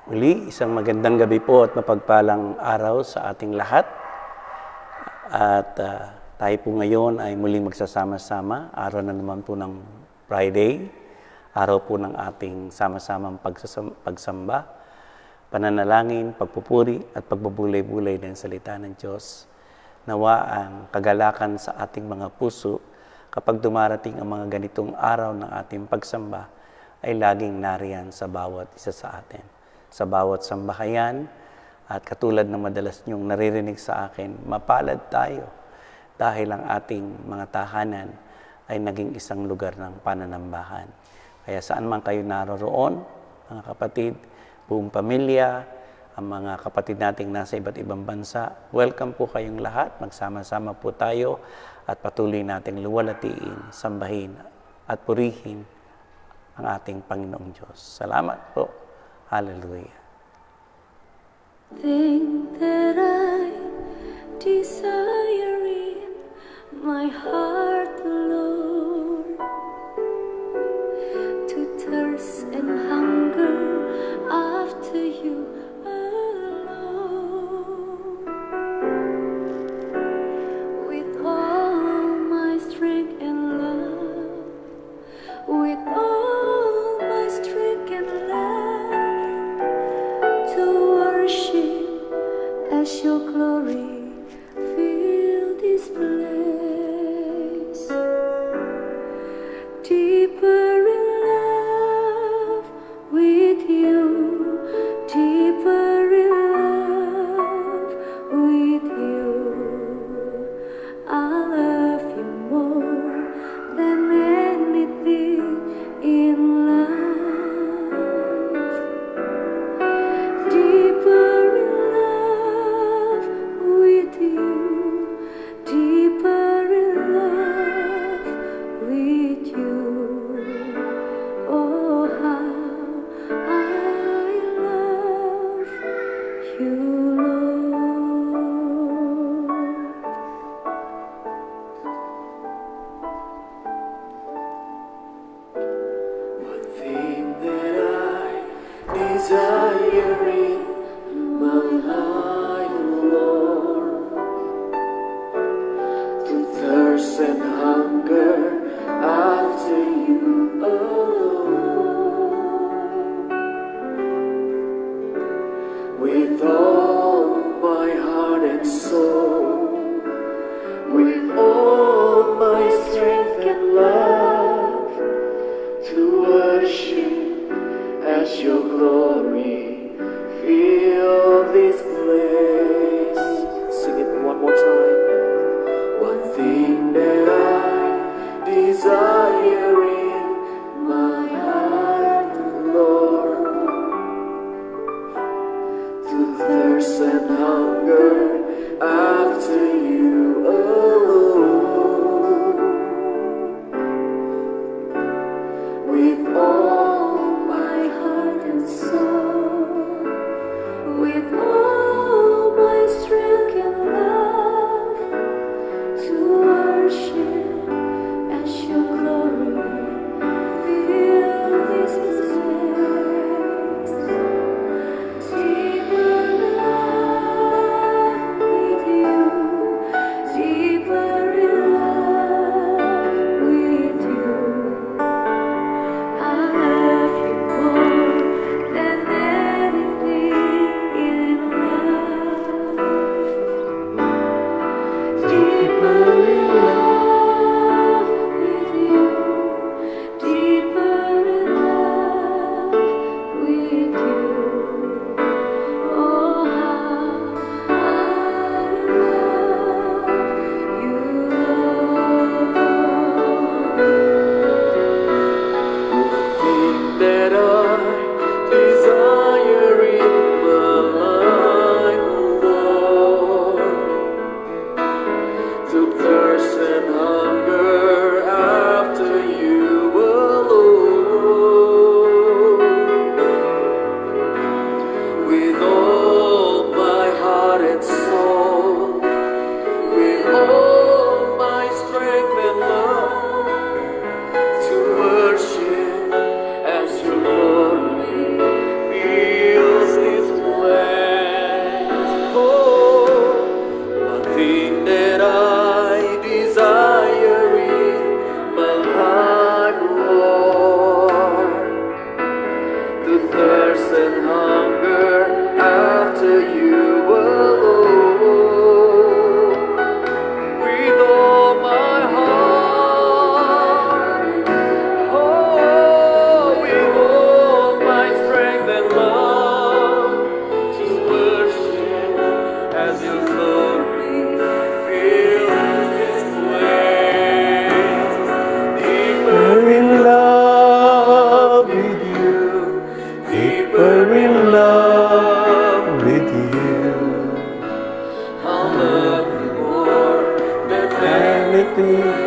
Muli, isang magandang gabi po at mapagpalang araw sa ating lahat. At tayo po ngayon ay muling magsasama-sama. Araw na naman po ng Friday. Araw po ng ating sama-samang pagsamba, pananalangin, pagpupuri at pagbubulay-bulay ng salita ng Diyos. Nawa ang kagalakan sa ating mga puso kapag dumarating ang mga ganitong araw ng ating pagsamba ay laging nariyan sa bawat isa sa atin. Sa bawat sambahayan, at katulad ng madalas niyong naririnig sa akin, mapalad tayo dahil ang ating mga tahanan ay naging isang lugar ng pananambahan. Kaya saan man kayo naroroon, mga kapatid, buong pamilya, ang mga kapatid nating nasa iba't ibang bansa, welcome po kayong lahat. Magsama-sama po tayo at patuloy nating luwalhatiin, sambahin at purihin ang ating Panginoong Diyos. Salamat po. Hallelujah. Thing that I desire in my heart, Lord, to thirst and hunger after you alone. With all my strength and love, with all my strength and love, to worship as your glory fill this place. Deeper in love with you, deeper in love with you. I love you more than anything in life. Deeper in love with you, deeper in love with you. Oh, how I love you, Lord. One thing that I desire in my life, Lord, to thirst and hunger after you alone. With all my heart and soul, with all my strength and love, to worship as your glory fill this place. Sing it one more time. One thing that I desire in my heart, Lord, to thirst and hunger after you alone. With all my heart and soul, deeper in love with you. I'll love you more than Anything.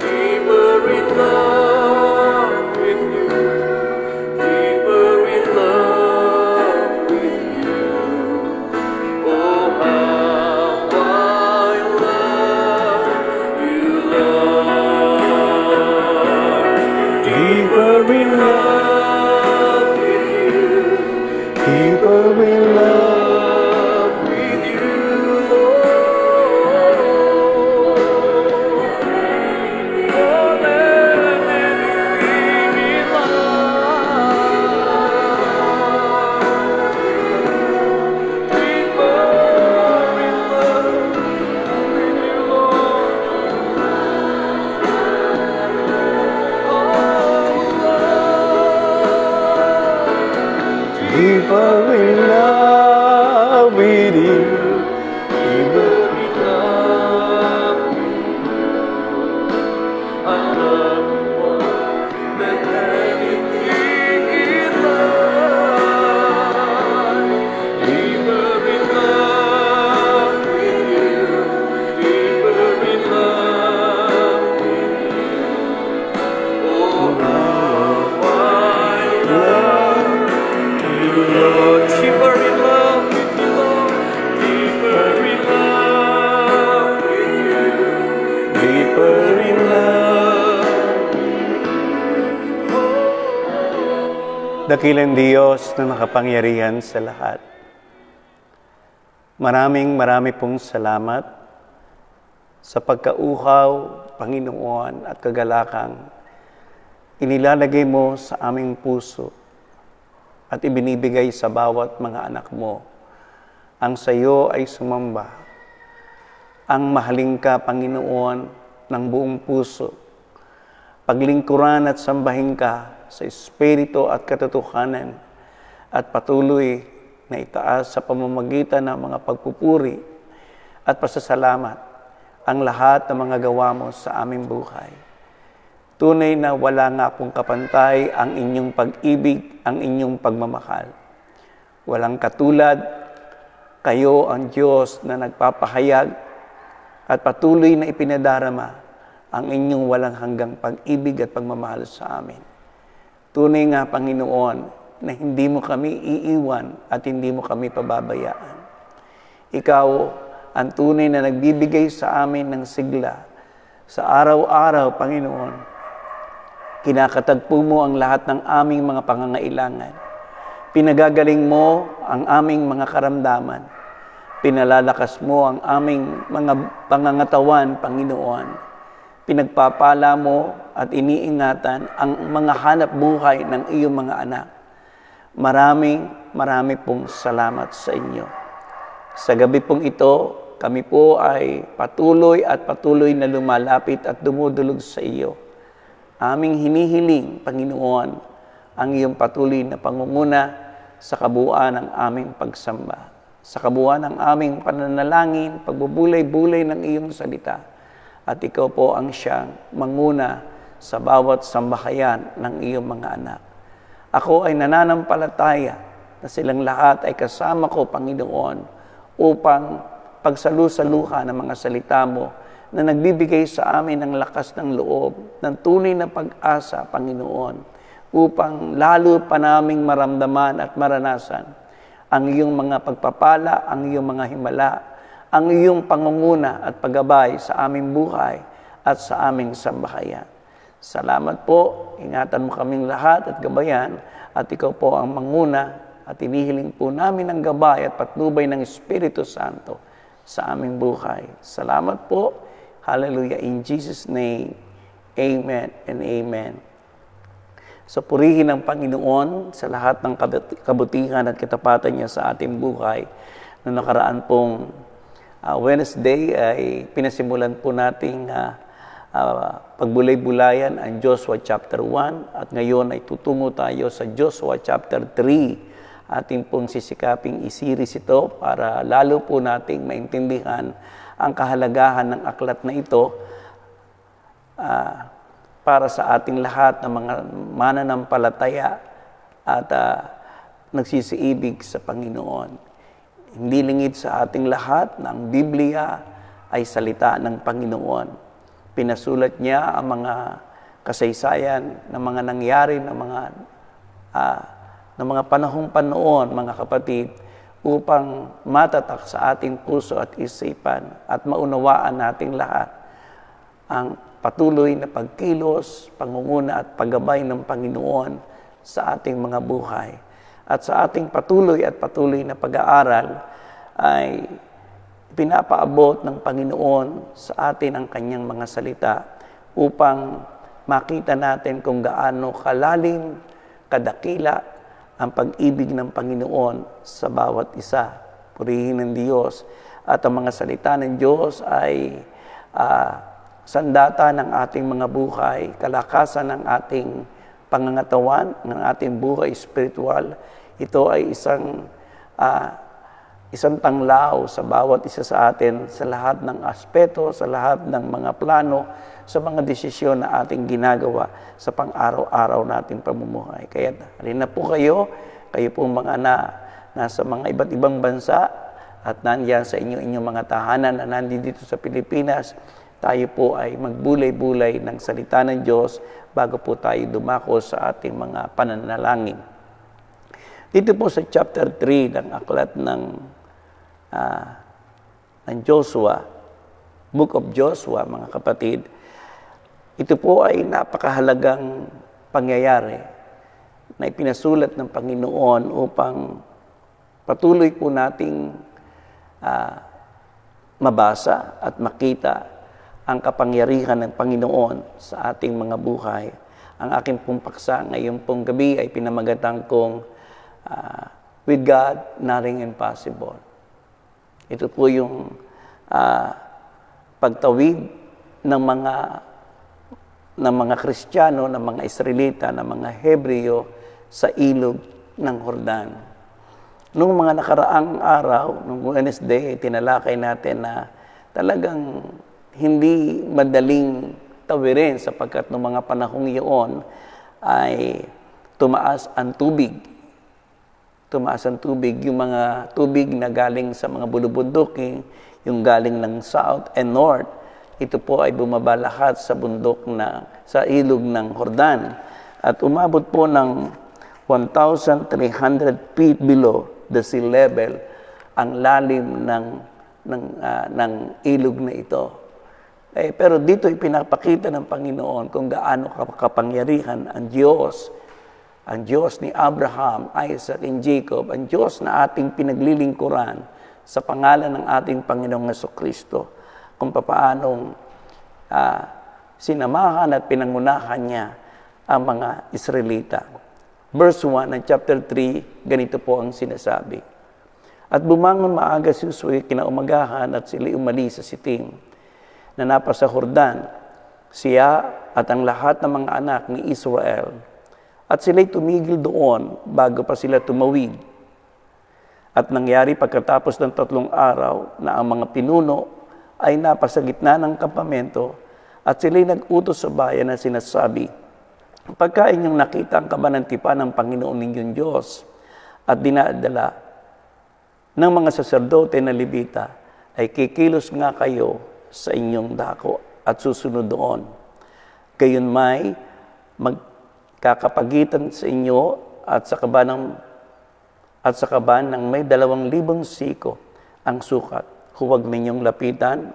deeper in love with you. Deeper in love with you. Oh, how I love you, Lord. Deeper in Love with you. deeper in love. Love with you, Lord. More than anything in life. Deeper in love with you, Lord. Deeper in love with you. Deeper. In love, I love you more than anything in life. Deeper in love with you. Deeper in love with you. Oh, how I love you, Lord. Deeper in love with you, Lord. Deeper in love with you. Deeper in love. Dakilang Diyos na makapangyarihan sa lahat. Marami pong salamat sa pagkauhaw, Panginoon, at kagalakang inilalagay mo sa aming puso at ibinibigay sa bawat mga anak mo. Ang sa iyo ay sumamba. Ang mahaling ka, Panginoon, ng buong puso. Paglingkuran at sambahin ka sa espiritu at katotohanan at patuloy na itaas sa pamamagitan ng mga pagpupuri at pasasalamat ang lahat ng mga gawa mo sa aming buhay. Tunay na wala nga pong kapantay ang inyong pag-ibig, ang inyong pagmamahal. Walang katulad, kayo ang Diyos na nagpapahayag at patuloy na ipinadarama ang inyong walang hanggang pag-ibig at pagmamahal sa amin. Tunay nga, Panginoon, na hindi mo kami iiwan at hindi mo kami pababayaan. Ikaw ang tunay na nagbibigay sa amin ng sigla. Sa araw-araw, Panginoon, kinakatagpo mo ang lahat ng aming mga pangangailangan. Pinagagaling mo ang aming mga karamdaman. Pinalalakas mo ang aming mga pangangatawan, Panginoon. Pinagpapala mo at iniingatan ang mga hanap buhay ng iyong mga anak. Marami pong salamat sa inyo. Sa gabi pong ito, kami po ay patuloy na lumalapit at dumudulog sa iyo. Aming hinihiling, Panginoon, ang iyong patuloy na pangunguna sa kabuuan ng aming pagsamba. Sa kabuuan ng aming pananalangin, pagbubulay-bulay ng iyong salita. At ikaw po ang siyang manguna sa bawat sambahayan ng iyong mga anak. Ako ay nananampalataya na silang lahat ay kasama ko, Panginoon, upang pagsalusaluhan ng mga salita mo na nagbibigay sa amin ng lakas ng loob, ng tunay na pag-asa, Panginoon, upang lalo pa naming maramdaman at maranasan ang iyong mga pagpapala, ang iyong mga himala, ang iyong pangunguna at paggabay sa aming buhay at sa aming sambahayan. Salamat po, ingatan mo kaming lahat at gabayan, at ikaw po ang manguna at inihiling po namin ang gabay at patnubay ng Espiritu Santo sa aming buhay. Salamat po. Hallelujah. In Jesus' name, amen and amen. So purihin ang Panginoon sa lahat ng kabutihan at katapatan niya sa ating buhay. Noong nakaraan pong Wednesday ay pinasimulan po nating pagbulay-bulayan ang Joshua chapter 1 at ngayon ay tutungo tayo sa Joshua chapter 3. Ating pong sisikaping isiris ito para lalo po nating maintindihan ang kahalagahan ng aklat na ito para sa ating lahat ng mga mananampalataya at nagsisiibig sa Panginoon. Hindi lingid sa ating lahat na ang Biblia ay salita ng Panginoon. Pinasulat niya ang mga kasaysayan ng mga nangyari ng mga panahong panoon, mga kapatid, upang matatak sa ating puso at isipan at maunawaan nating lahat ang patuloy na pagkilos, pangunguna at paggabay ng Panginoon sa ating mga buhay. At sa ating patuloy na pag-aaral ay pinapaabot ng Panginoon sa atin ang kanyang mga salita upang makita natin kung gaano kalalim, kadakila ang pag-ibig ng Panginoon sa bawat isa. Purihin ng Diyos. At ang mga salita ng Diyos ay sandata ng ating mga buhay, kalakasan ng ating pangangatawan, ng ating buhay spiritual. Ito ay isang tanglaw sa bawat isa sa atin, sa lahat ng aspeto, sa lahat ng mga plano, sa mga desisyon na ating ginagawa sa pang-araw-araw nating pamumuhay. Kaya halina po kayo po mga nasa mga iba't ibang bansa at nandiyan sa inyong mga tahanan na nandito sa Pilipinas, tayo po ay magbulay-bulay ng salita ng Diyos bago po tayo dumako sa ating mga pananalangin. Dito po sa chapter 3 ng aklat ng Joshua, Book of Joshua, mga kapatid, ito po ay napakahalagang pangyayari na ipinasulat ng Panginoon upang patuloy po nating mabasa at makita ang kapangyarihan ng Panginoon sa ating mga buhay. Ang aking pong paksa ngayong pong gabi ay pinamagatang kong with God, nothing impossible. Ito po yung pagtawid ng mga Kristiyano, ng mga Israelita, ng mga Hebreo sa ilog ng Jordan. Noong mga nakaraang araw, noong Wednesday, tinalakay natin na talagang hindi madaling tawirin sapagkat noong mga panahong iyon ay tumaas ang tubig. Tumaas ang tubig, yung mga tubig na galing sa mga bulubundukin, yung galing ng south and north, ito po ay bumaba lahat sa bundok sa ilog ng Jordan. At umabot po ng 1,300 feet below the sea level ang lalim ng ilog na ito. Pero dito ipinapakita ng Panginoon kung gaano kapangyarihan ang Diyos ni Abraham, Isaac, and Jacob, ang Diyos na ating pinaglilingkuran sa pangalan ng ating Panginoong Jesucristo, kung paanong sinamahan at pinangunahan niya ang mga Israelita. Verse 1 ng chapter 3, ganito po ang sinasabi. At bumangon maaga si Joshua kinaumagahan at sila'y umalis sa Sitim, na napasa Jordan, siya at ang lahat ng mga anak ni Israel. At sila'y tumigil doon bago pa sila tumawid. At nangyari pagkatapos ng 3 araw na ang mga pinuno ay napasa gitna ng kampamento at sila'y nag-utos sa bayan na sinasabi, pagka inyong nakita ang kabanantipan ng Panginoon ninyong Diyos at dinadala ng mga saserdote na Levita, ay kikilos nga kayo sa inyong dako at susunod doon. Gayon may magkakapagitan sa inyo at sa kaban ng may 2,000 siko ang sukat. Huwag ninyong lapitan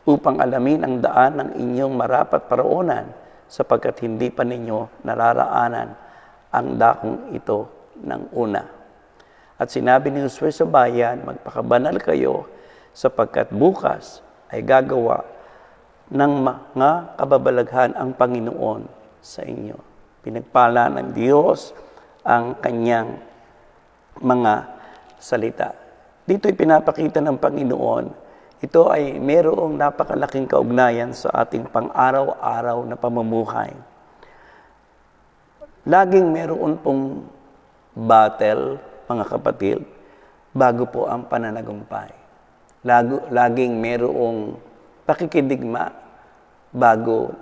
upang alamin ang daan ng inyong marapat paroonan sapagkat hindi pa ninyo nararaanan ang dakong ito ng una. At sinabi ni Joshua sa bayan, magpakabanal kayo sapagkat bukas ay gagawa ng mga kababalaghan ang Panginoon sa inyo. Pinagpala ng Diyos ang kanyang mga salita. Dito ay pinapakita ng Panginoon, ito ay mayroong napakalaking kaugnayan sa ating pang-araw-araw na pamumuhay. Laging mayroon pong battle, mga kapatid, bago po ang pananagumpay. Laging mayroong pakikidigma bago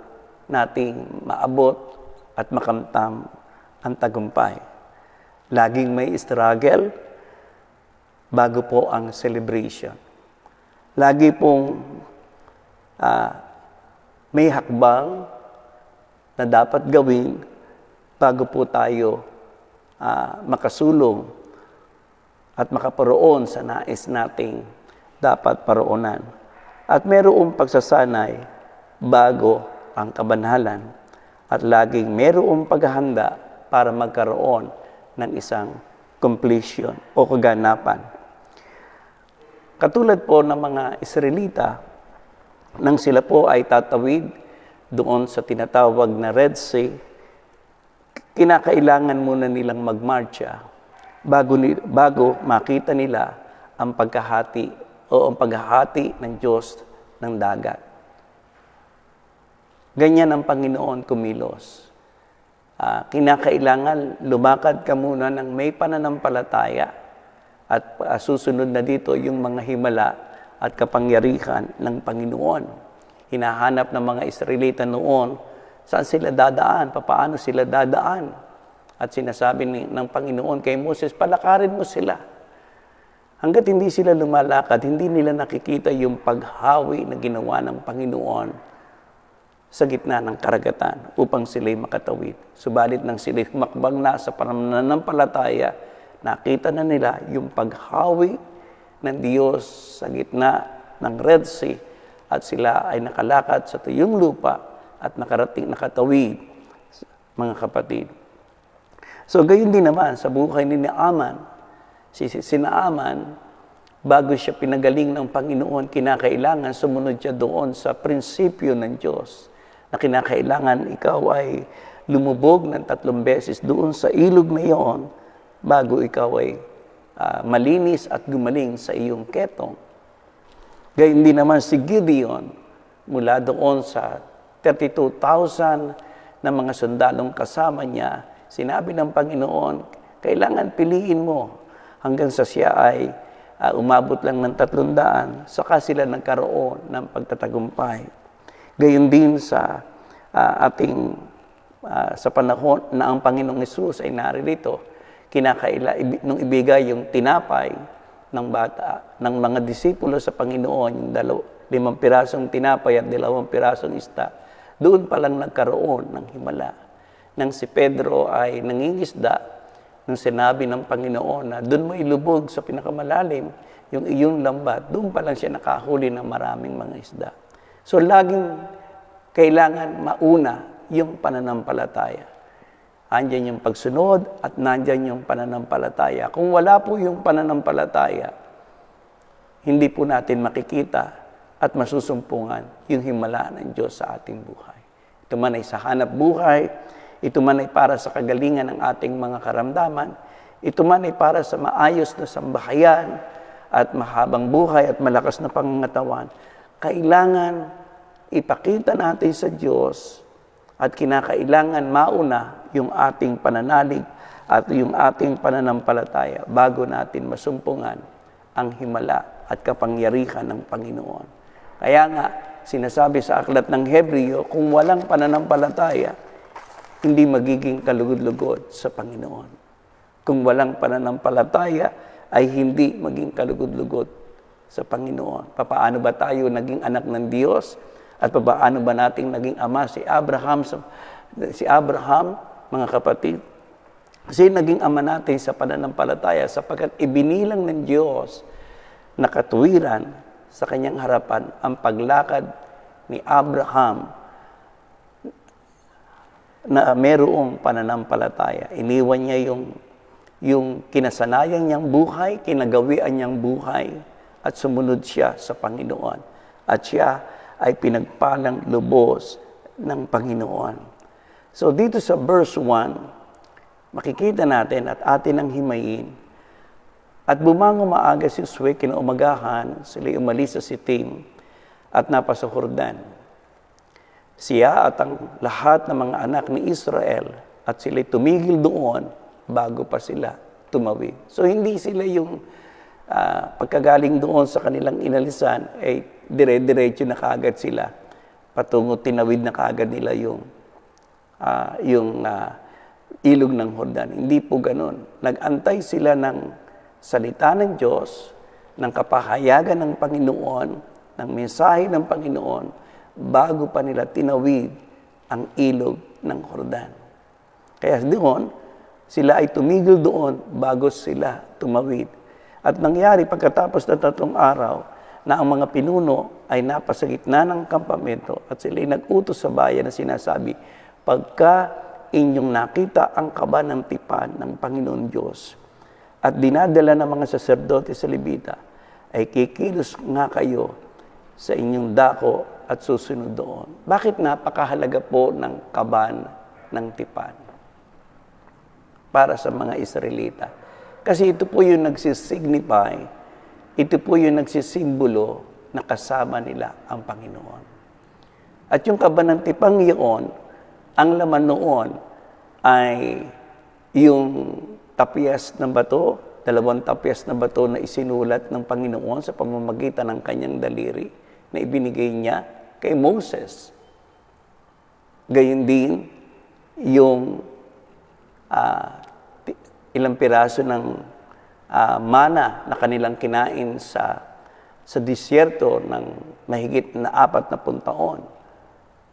nating maabot at makamtam ang tagumpay. Laging may struggle bago po ang celebration. Lagi pong may hakbang na dapat gawin bago po tayo makasulong at makaparoon sa nais nating dapat paroonan. At mayroong pagsasanay bago ang kabanhalan at laging mayroong paghahanda para magkaroon ng isang completion o kaganapan. Katulad po ng mga Israelita, nang sila po ay tatawid doon sa tinatawag na Red Sea, kinakailangan muna nilang magmarcha bago makita nila ang paghahati o ang paghahati ng Diyos ng dagat. Ganyan ang Panginoon kumilos. Kinakailangan lumakad ka muna ng may pananampalataya at susunod na dito yung mga himala at kapangyarihan ng Panginoon. Hinahanap ng mga Israelita noon saan sila dadaan, papaano sila dadaan. At sinasabi ng Panginoon kay Moses, palakarin mo sila. Hanggat hindi sila lumalakad, hindi nila nakikita yung paghawi na ginawa ng Panginoon sa gitna ng karagatan upang sila'y makatawid. Subalit nang sila'y humakbang na sa pananampalataya, nakita na nila yung paghawi ng Diyos sa gitna ng Red Sea at sila ay nakalakad sa tuyong lupa at nakatawid, mga kapatid. So gayon din naman sa buhay ni Naaman. Si Naaman, bago siya pinagaling ng Panginoon, kinakailangan sumunod siya doon sa prinsipyo ng Diyos na kinakailangan ikaw ay lumubog ng 3 beses doon sa ilog na iyon bago ikaw ay malinis at gumaling sa iyong ketong. Gayon din naman si Gideon, mula doon sa 32,000 na mga sundalong kasama niya, sinabi ng Panginoon, kailangan piliin mo hanggang sa siya ay umabot lang ng 300, saka sila nagkaroon ng pagtatagumpay. Gayon din sa sa panahon na ang Panginoong Hesus ay naririto, nung ibigay yung tinapay ng bata, ng mga disipulo sa Panginoon, yung 5 pirasong tinapay at 2 pirasong isda, doon pa lang nagkaroon ng himala. Nang si Pedro ay nangingisda, nung sinabi ng Panginoon na doon mo ilubog sa pinakamalalim yung iyong lambat, doon pa lang siya nakahuli ng maraming mga isda. So laging kailangan mauna yung pananampalataya. Andyan yung pagsunod at nandyan yung pananampalataya. Kung wala po yung pananampalataya, hindi po natin makikita at masusumpungan yung himala ng Diyos sa ating buhay. Ito man ay sa hanap buhay, ito man ay para sa kagalingan ng ating mga karamdaman, ito man ay para sa maayos na sambahayan at mahabang buhay at malakas na pangangatawan. Kailangan ipakita natin sa Diyos at kinakailangan mauna yung ating pananalig at yung ating pananampalataya bago natin masumpungan ang himala at kapangyarihan ng Panginoon. Kaya nga, sinasabi sa aklat ng Hebreo, kung walang pananampalataya, hindi magiging kalugod-lugod sa Panginoon. Kung walang pananampalataya, ay hindi maging kalugod-lugod sa Panginoon. Paano ba tayo naging anak ng Diyos? At paano ba nating naging ama si Abraham, mga kapatid? Kasi naging ama natin sa pananampalataya sapagkat ibinilang ng Diyos na katuwiran sa kanyang harapan ang paglakad ni Abraham na mayroong pananampalataya. Iniwan niya yung kinasanayan niyang buhay, kinagawian niyang buhay, at sumunod siya sa Panginoon. At siya ay pinagpalang lubos ng Panginoon. So dito sa verse 1, makikita natin at atin ang himayin. At bumango maaga si Josue, kinaumagahan, sila'y umalis sa Sitim at napasa Jordan. Siya at ang lahat ng mga anak ni Israel at sila'y tumigil doon bago pa sila tumawid. So hindi sila yung pagkagaling doon sa kanilang inalisan, ay dire-diretso na kaagad sila patungo tinawid na kaagad nila yung ilog ng Jordan. Hindi po ganun. Nag-antay sila ng salita ng Diyos, ng kapahayagan ng Panginoon, ng mensahe ng Panginoon, bago pa nila tinawid ang ilog ng Jordan. Kaya doon, sila ay tumigil doon bago sila tumawid. At nangyari pagkatapos ng 3 araw na ang mga pinuno ay napasa gitna ng kampamento at sila ay nag-utos sa bayan na sinasabi, pagka inyong nakita ang kaba ng tipan ng Panginoon Diyos at dinadala ng mga saserdote sa Levita, ay kikilos nga kayo sa inyong dako at susunod doon. Bakit napakahalaga po ng kaban ng tipan para sa mga Israelita? Kasi ito po yung nagsisignify, ito po yung nagsisimbolo na kasama nila ang Panginoon. At yung kaban ng tipang iyon, ang laman noon ay yung tapyas ng bato, 2 tapyas na bato na isinulat ng Panginoon sa pamamagitan ng kanyang daliri na ibinigay niya kay Moses. Gayon din yung ilang piraso ng mana na kanilang kinain sa disyerto ng mahigit na 40 taon.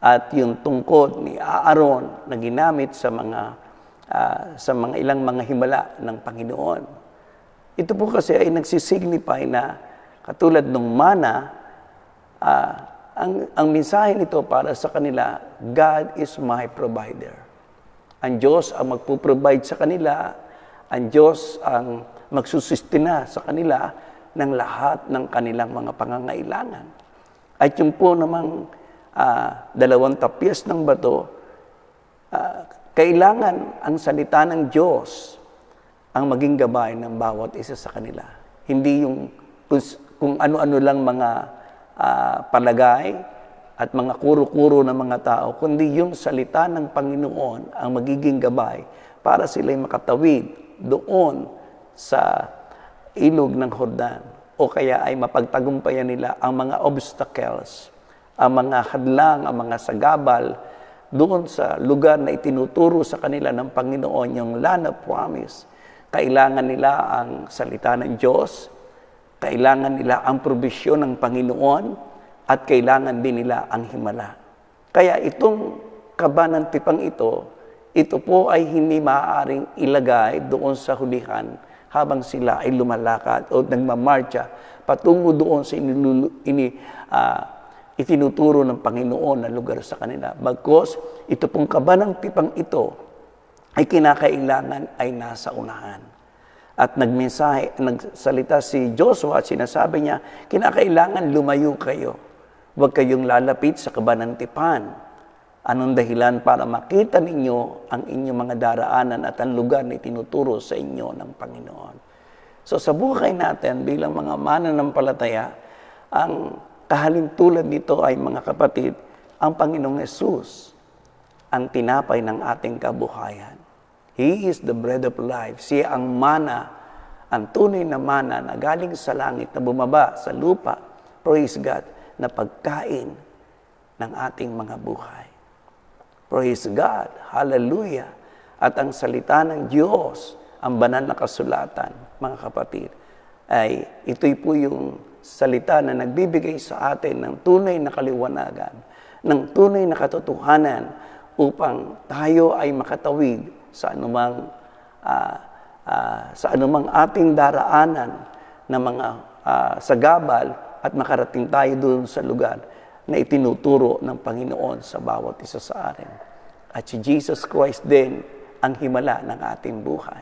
At yung tungkod ni Aaron na ginamit sa mga ilang mga himala ng Panginoon. Ito po kasi ay nagsisignify na katulad ng mana, ang mensahe nito para sa kanila, God is my provider. Ang Diyos ang magpo-provide sa kanila, ang Diyos ang magsusistina sa kanila ng lahat ng kanilang mga pangangailangan. At yung po namang 2 tapyas ng bato, kailangan ang salita ng Diyos ang maging gabay ng bawat isa sa kanila. Hindi yung kung ano-ano lang mga palagay at mga kuro-kuro ng mga tao, kundi yung salita ng Panginoon ang magiging gabay para sila'y makatawid doon sa ilog ng Jordan o kaya ay mapagtagumpayan nila ang mga obstacles, ang mga hadlang, ang mga sagabal doon sa lugar na itinuturo sa kanila ng Panginoon, yung land of promise. Kailangan nila ang salita ng Diyos, kailangan nila ang probisyon ng Panginoon, at kailangan din nila ang himala. Kaya itong kaba ng tipang ito po ay hindi maaaring ilagay doon sa hulihan habang sila ay lumalakad o nagmamarcha patungo doon sa itinuturo ng Panginoon na lugar sa kanila. Bagkus, ito pong kaba ng tipang ito ay kinakailangan ay nasa unahan. At nagsalita si Joshua at sinasabi niya, kinakailangan lumayo kayo. Huwag kayong lalapit sa kaba ng tipan. Anong dahilan para makita ninyo ang inyong mga daraanan at ang lugar na itinuturo sa inyo ng Panginoon. So sa buhay natin bilang mga mananampalataya, ang kahalintulad nito ay mga kapatid, ang Panginoong Yesus, ang tinapay ng ating kabuhayan. He is the bread of life. Siya ang mana, ang tunay na mana na galing sa langit na bumaba sa lupa. Praise God, na pagkain ng ating mga buhay. Praise God. Hallelujah. At ang salita ng Diyos, ang banal na kasulatan, mga kapatid, ay ito'y po yung salita na nagbibigay sa atin ng tunay na kaliwanagan, ng tunay na katotohanan upang tayo ay makatawid sa anumang ating daraanan na mga sagabal at makarating tayo doon sa lugar na itinuturo ng Panginoon sa bawat isa sa atin. At si Jesus Christ din ang himala ng ating buhay.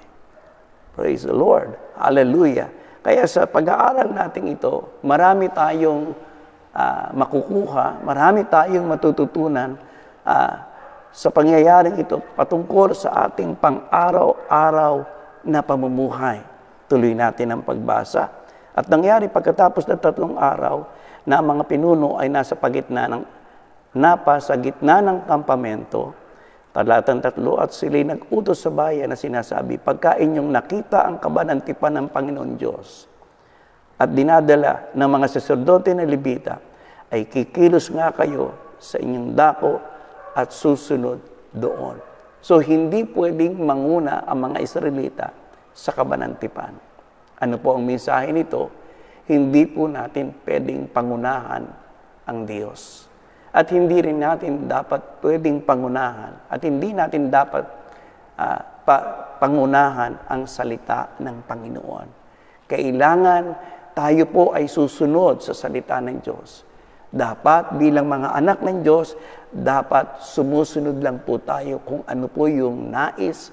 Praise the Lord. Hallelujah. Kaya sa pag-aaral natin ito, marami tayong makukuha, marami tayong matututunan sa pangyayaring ito patungkol sa ating pang-araw-araw na pamumuhay. Tuloy natin ang pagbasa. At nangyari pagkatapos ng 3 araw na mga pinuno ay nasa gitna ng kampamento, talatang 3, at sila'y nag-utos sa bayan na sinasabi, pagka inyong nakita ang kaba ng tipan ng Panginoon Diyos at dinadala ng mga saserdote na Levita, ay kikilos nga kayo sa inyong dako at susunod doon. So, hindi pwedeng manguna ang mga Israelita sa kabanantipan. Ano po ang mensahe nito? Hindi po natin pwedeng pangunahan ang Diyos. At hindi rin natin dapat pwedeng pangunahan at hindi natin dapat pangunahan ang salita ng Panginoon. Kailangan tayo po ay susunod sa salita ng Diyos. Dapat bilang mga anak ng Diyos, dapat sumusunod lang po tayo kung ano po yung nais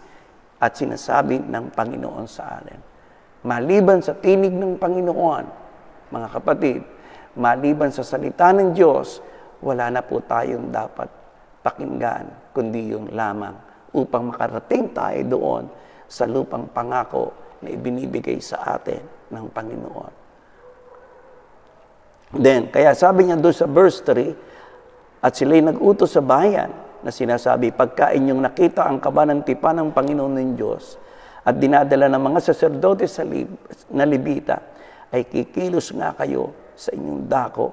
at sinasabi ng Panginoon sa atin. Maliban sa tinig ng Panginoon, mga kapatid, maliban sa salita ng Diyos, wala na po tayong dapat pakinggan, kundi yung lamang upang makarating tayo doon sa lupang pangako na ibinibigay sa atin ng Panginoon. Then, kaya sabi niya doon sa verse 3, at sila'y nag-utos sa bayan na sinasabi, pagka inyong nakita ang kabanantipan ng Panginoon ng Diyos at dinadala ng mga saserdote na Levita, ay kikilos nga kayo sa inyong dako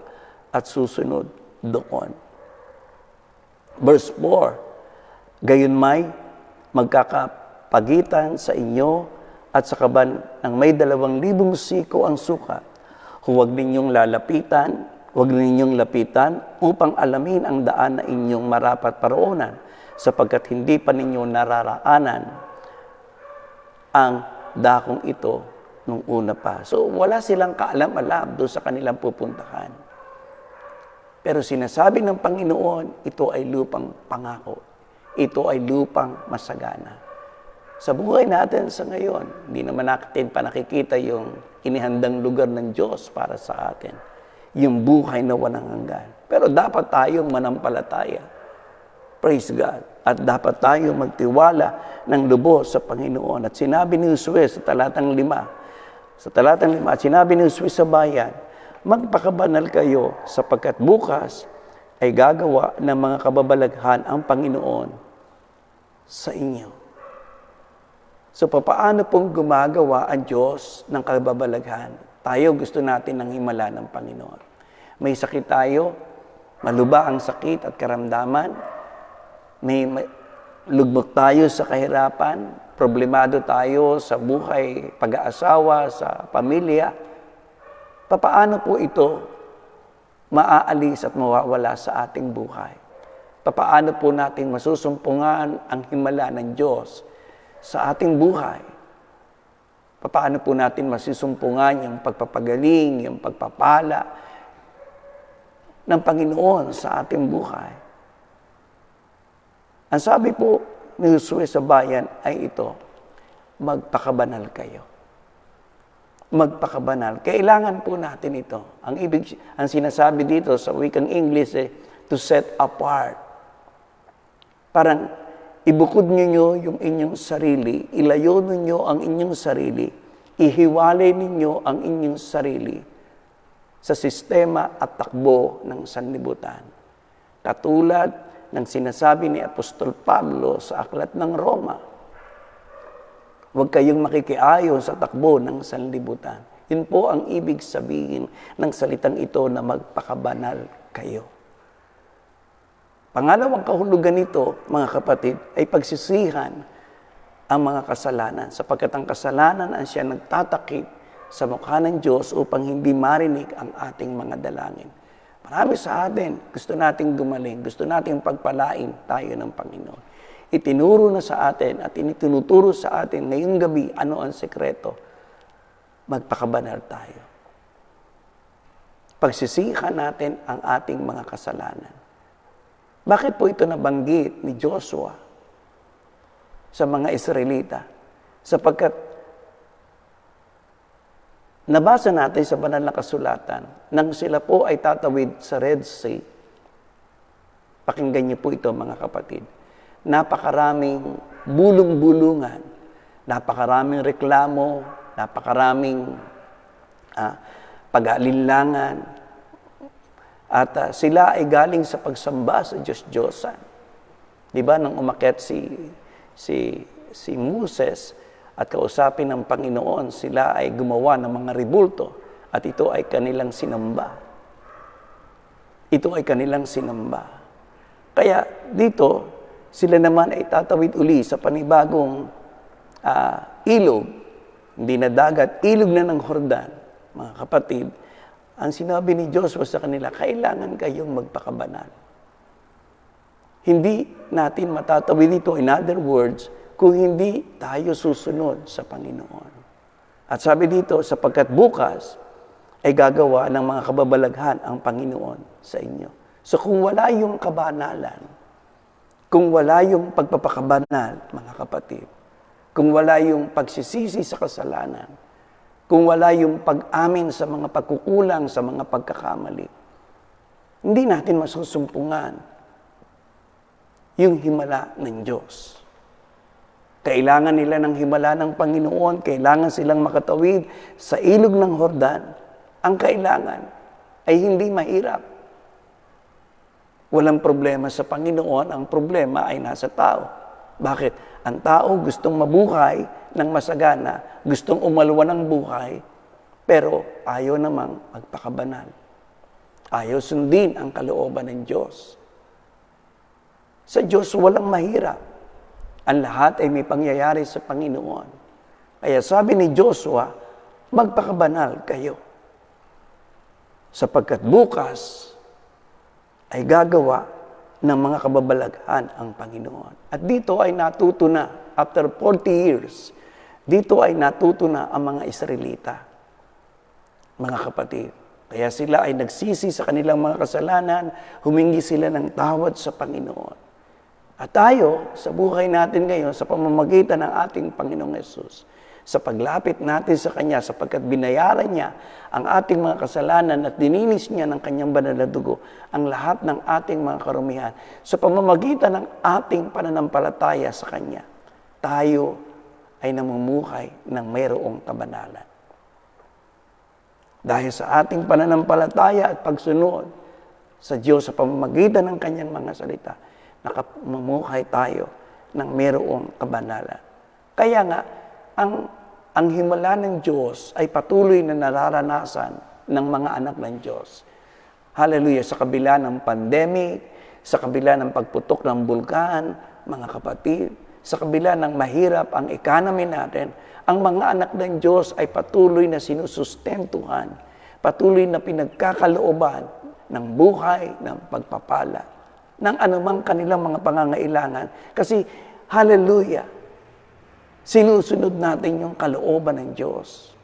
at susunod doon. Verse 4, gayon may magkakapagitan sa inyo at sa kaban ng may 2,000 siko ang sukat. Huwag ninyong lapitan upang alamin ang daan na inyong marapat paroonan sapagkat hindi pa ninyo nararaanan ang dakong ito nung una pa. So wala silang kaalam-alam doon sa kanilang pupuntahan. Pero sinasabi ng Panginoon, ito ay lupang pangako. Ito ay lupang masagana. Sa buhay natin sa ngayon, hindi naman natin pa nakikita yung inihandang lugar ng Diyos para sa atin. Yung buhay na walang hanggan. Pero dapat tayong manampalataya. Praise God. At dapat tayong magtiwala ng lubos sa Panginoon. At sinabi ni Josue sa talatang 5, at sinabi ni Josue sa bayan, magpakabanal kayo sapagkat bukas ay gagawa ng mga kababalaghan ang Panginoon sa inyo. So, paano pong gumagawa ang Diyos ng kababalaghan? Tayo gusto natin ng himala ng Panginoon. May sakit tayo, maluba ang sakit at karamdaman, may lugmok tayo sa kahirapan, problemado tayo sa buhay, pag-aasawa, sa pamilya. Paano po ito maaalis at mawawala sa ating buhay? Paano po natin masusumpungan ang himala ng Diyos sa ating buhay? Paano po natin masusumpungan yung pagpapagaling, yung pagpapala ng Panginoon sa ating buhay? Ang sabi po ni Josue sa bayan ay ito, magpakabanal kayo. Magpakabanal. Kailangan po natin ito. Ang sinasabi dito sa wikang English to set apart. Parang ibukod ninyo yung inyong sarili, ilayo ninyo ang inyong sarili, ihiwalay ninyo ang inyong sarili sa sistema at takbo ng sanlibutan. Katulad ng sinasabi ni Apostol Pablo sa Aklat ng Roma, huwag kayong makikiayon sa takbo ng sanlibutan. Yun po ang ibig sabihin ng salitang ito na magpakabanal kayo. Pangalawang kahulugan nito, mga kapatid, ay pagsisihan ang mga kasalanan. Sapagkat ang kasalanan ang siya nagtatakip sa mukha ng Diyos upang hindi marinig ang ating mga dalangin. Marami sa atin, gusto nating gumaling, gusto nating pagpalain tayo ng Panginoon. Itinuro na sa atin at itinuturo sa atin ngayong gabi ano ang sekreto. Magpakabanal tayo. Pagsisihan natin ang ating mga kasalanan. Bakit po ito nabanggit ni Joshua sa mga Israelita? Sapagkat nabasa natin sa banal na kasulatan, nang sila po ay tatawid sa Red Sea, pakinggan niyo po ito mga kapatid, napakaraming bulong-bulungan, napakaraming reklamo, napakaraming pag-aalinlangan, at sila ay galing sa pagsamba sa Diyos-Diyosan. Di ba, nang umakyat si Moses at kausapin ng Panginoon, sila ay gumawa ng mga ribulto at ito ay kanilang sinamba. Ito ay kanilang sinamba. Kaya dito, sila naman ay tatawid uli sa panibagong ilog, hindi na dagat, ilog na ng Jordan. Mga kapatid, ang sinabi ni Joshua sa kanila, kailangan kayong magpakabanal. Hindi natin matatawid dito, in other words, kung hindi tayo susunod sa Panginoon. At sabi dito, sapagkat bukas ay gagawa ng mga kababalaghan ang Panginoon sa inyo. So kung wala yung kabanalan, kung wala yung pagpapakabanal, mga kapatid, kung wala yung pagsisisi sa kasalanan, kung wala yung pag-amin sa mga pagkukulang, sa mga pagkakamali, hindi natin masusumpungan yung himala ng Diyos. Kailangan nila ng himala ng Panginoon, kailangan silang makatawid sa ilog ng Jordan. Ang kailangan ay hindi mahirap. Walang problema sa Panginoon, ang problema ay nasa tao. Bakit? Ang tao gustong mabuhay ng masagana, gustong umalwa ng buhay, pero ayaw namang magpakabanal. Ayaw sundin ang kalooban ng Diyos. Sa Diyos walang mahirap. Ang lahat ay may pangyayari sa Panginoon. Kaya sabi ni Joshua, magpakabanal kayo. Sapagkat bukas ay gagawa ng mga kababalaghan ang Panginoon. At dito ay natuto na, after 40 years, dito ay natuto na ang mga Israelita, mga kapatid. Kaya sila ay nagsisi sa kanilang mga kasalanan, humingi sila ng tawad sa Panginoon. At tayo, sa buhay natin ngayon, sa pamamagitan ng ating Panginoong Yesus, sa paglapit natin sa Kanya, sapagkat binayaran niya ang ating mga kasalanan at dininis niya ng Kanyang banal na dugo ang lahat ng ating mga karumihan. Sa pamamagitan ng ating pananampalataya sa Kanya, tayo ay namumuhay ng mayroong kabanalan. Dahil sa ating pananampalataya at pagsunod sa Diyos sa pamamagitan ng Kanyang mga salita, nakamumuhay tayo ng mayroong kabanalan. Kaya nga, ang himala ng Diyos ay patuloy na nararanasan ng mga anak ng Diyos. Hallelujah! Sa kabila ng pandemic, sa kabila ng pagputok ng bulkan, mga kapatid, sa kabila ng mahirap ang economy natin, ang mga anak ng Diyos ay patuloy na sinusustentuhan, patuloy na pinagkakalooban ng buhay, ng pagpapala, ng anumang kanilang mga pangangailangan. Kasi, hallelujah! Sinusunod natin yung kalooban ng Diyos.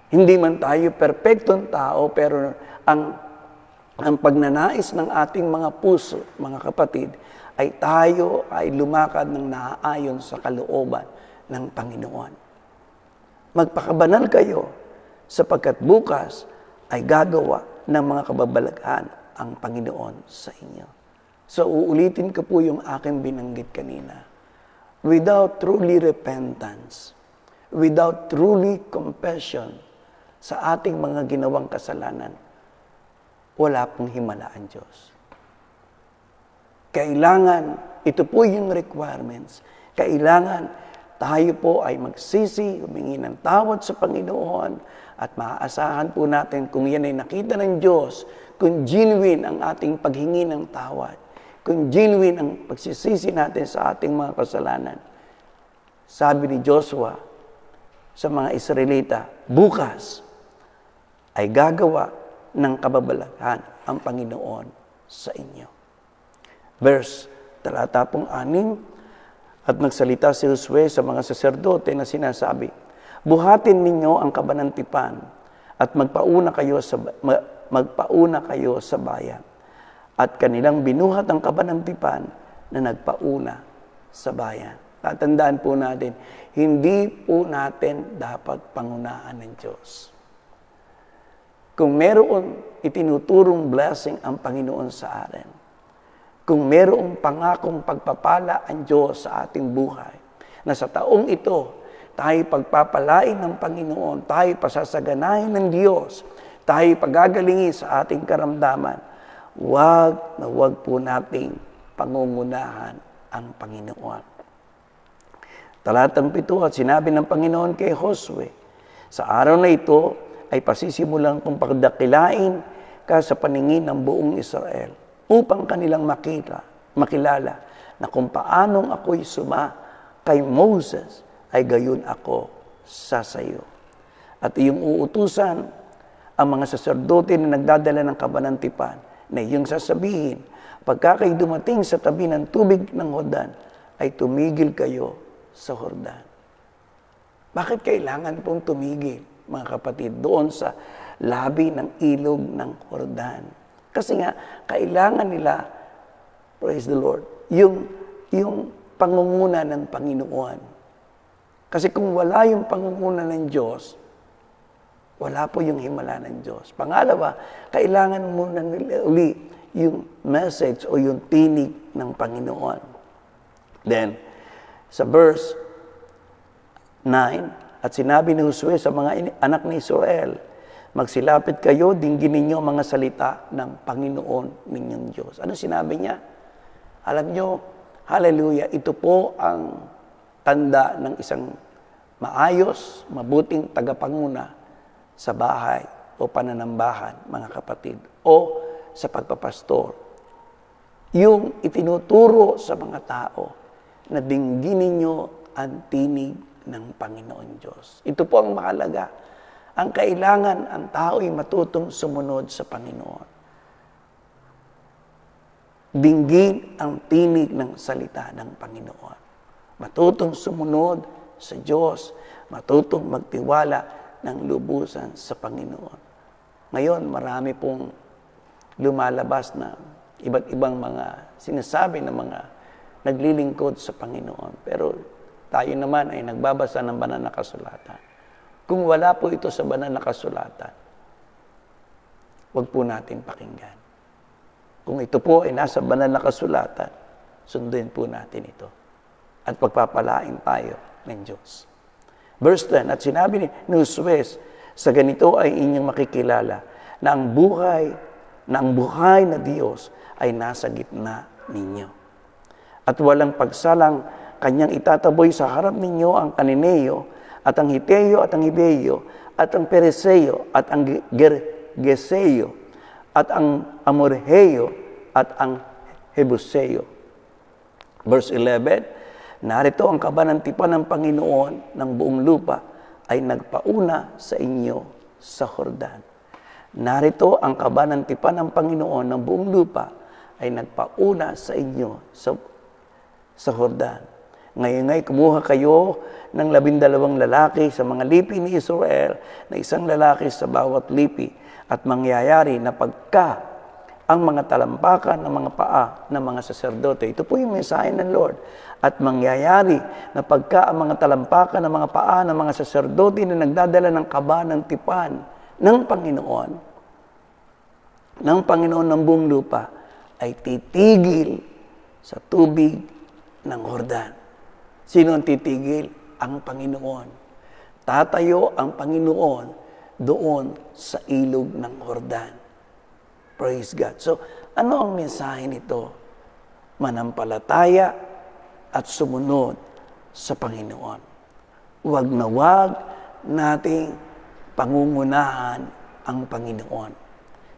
Hindi man tayo perpektong tao, pero ang pagnanais ng ating mga puso, mga kapatid, ay tayo ay lumakad ng naaayon sa kalooban ng Panginoon. Magpakabanal kayo, sapagkat bukas ay gagawa ng mga kababalaghan ang Panginoon sa inyo. So, uulitin ko po yung aking binanggit kanina. Without truly repentance, without truly compassion sa ating mga ginawang kasalanan, wala pong himala ang Diyos. Kailangan, ito po yung requirements, kailangan tayo po ay magsisi, humingi ng tawad sa Panginoon, at maaasahan po natin kung yan ay nakita ng Diyos, kung genuine ang ating paghingi ng tawad, kung genuine ang pagsisisi natin sa ating mga kasalanan. Sabi ni Joshua sa mga Israelita, bukas ay gagawa ng kababalaghan ang Panginoon sa inyo. Verse, talata pong 6, at nagsalita si Josue sa mga saserdote na sinasabi, buhatin ninyo ang kabanantipan at magpauna kayo sa bayan. At kanilang binuhat ang kabanantipan na nagpauna sa bayan. Tatandaan po natin, hindi po natin dapat pangunahan ng Diyos. Kung meron itinuturong blessing ang Panginoon sa atin, kung merong pangakong pagpapala ang Diyos sa ating buhay, na sa taong ito, tayo pagpapalain ng Panginoon, tayo pasasaganahin ng Diyos, tayo pagagalingin sa ating karamdaman, wag po nating pangungunahan ang Panginoon. Talatang 7, at sinabi ng Panginoon kay Josue, sa araw na ito ay pasisimulan kong pagdakilain ka sa paningin ng buong Israel. upang kanilang makilala na kung paanong ako'y suma kay Moses, ay gayon ako sa sayo. At iyong uutusan ang mga saserdote na nagdadala ng kabanantipan na iyong sasabihin, pagka kayo dumating sa tabi ng tubig ng Jordan, ay tumigil kayo sa Jordan. Bakit kailangan pong tumigil, mga kapatid, doon sa labi ng ilog ng Jordan? Kasi nga, kailangan nila, praise the Lord, yung pangunguna ng Panginoon. Kasi kung wala yung pangunguna ng Diyos, wala po yung himala ng Diyos. Pangalawa, kailangan muna nila uli yung message o yung tinig ng Panginoon. Then, sa verse 9, at sinabi ni Josue sa mga anak ni Israel, magsilapit kayo, dinggin ninyo mga salita ng Panginoon ninyong Diyos. Ano sinabi niya? Alam nyo, hallelujah, ito po ang tanda ng isang maayos, mabuting tagapanguna sa bahay o pananambahan, mga kapatid, o sa pagpapastor. Yung itinuturo sa mga tao na dinggin ninyo ang tinig ng Panginoon Diyos. Ito po ang mahalaga. Ang kailangan, ang tao'y matutong sumunod sa Panginoon. Dinggin ang tinig ng salita ng Panginoon. Matutong sumunod sa Diyos, matutong magtiwala ng lubusan sa Panginoon. Ngayon, marami pong lumalabas na iba't ibang mga sinasabi ng mga naglilingkod sa Panginoon. Pero tayo naman ay nagbabasa ng banal na kasulatan. Kung wala po ito sa banal na kasulatan, huwag po natin pakinggan. Kung ito po ay nasa banal na kasulatan, sundin po natin ito. At pagpapalain tayo ng Diyos. Verse 10, at sinabi ni Josue, sa ganito ay inyong makikilala na ang buhay na Diyos ay nasa gitna ninyo. At walang pagsalang kanyang itataboy sa harap ninyo ang Kananeo, at ang Hiteo, at ang Hibeo, at ang Pereseo, at ang Gergeseo, at ang Amorheo, at ang Hebuseo. Verse 11, narito ang kabanantipan ng Panginoon ng buong lupa ay nagpauna sa inyo sa Jordan. Narito ang kabanantipan ng Panginoon ng buong lupa ay nagpauna sa inyo sa Jordan. Ngayon ay kumuha kayo ng 12 lalaki sa mga lipi ni Israel na isang lalaki sa bawat lipi at mangyayari na pagka ang mga talampakan ng mga paa ng mga saserdote. Ito po yung mensahe ng Lord. At mangyayari na pagka ang mga talampakan ng mga paa ng mga saserdote na nagdadala ng kaba ng tipan ng Panginoon ng buong lupa, ay titigil sa tubig ng Jordan. Sino ang titigil? Ang Panginoon. Tatayo ang Panginoon doon sa ilog ng Jordan. Praise God. So, ano ang mensahe nito? Manampalataya at sumunod sa Panginoon. Huwag na huwag nating pangungunahan ang Panginoon.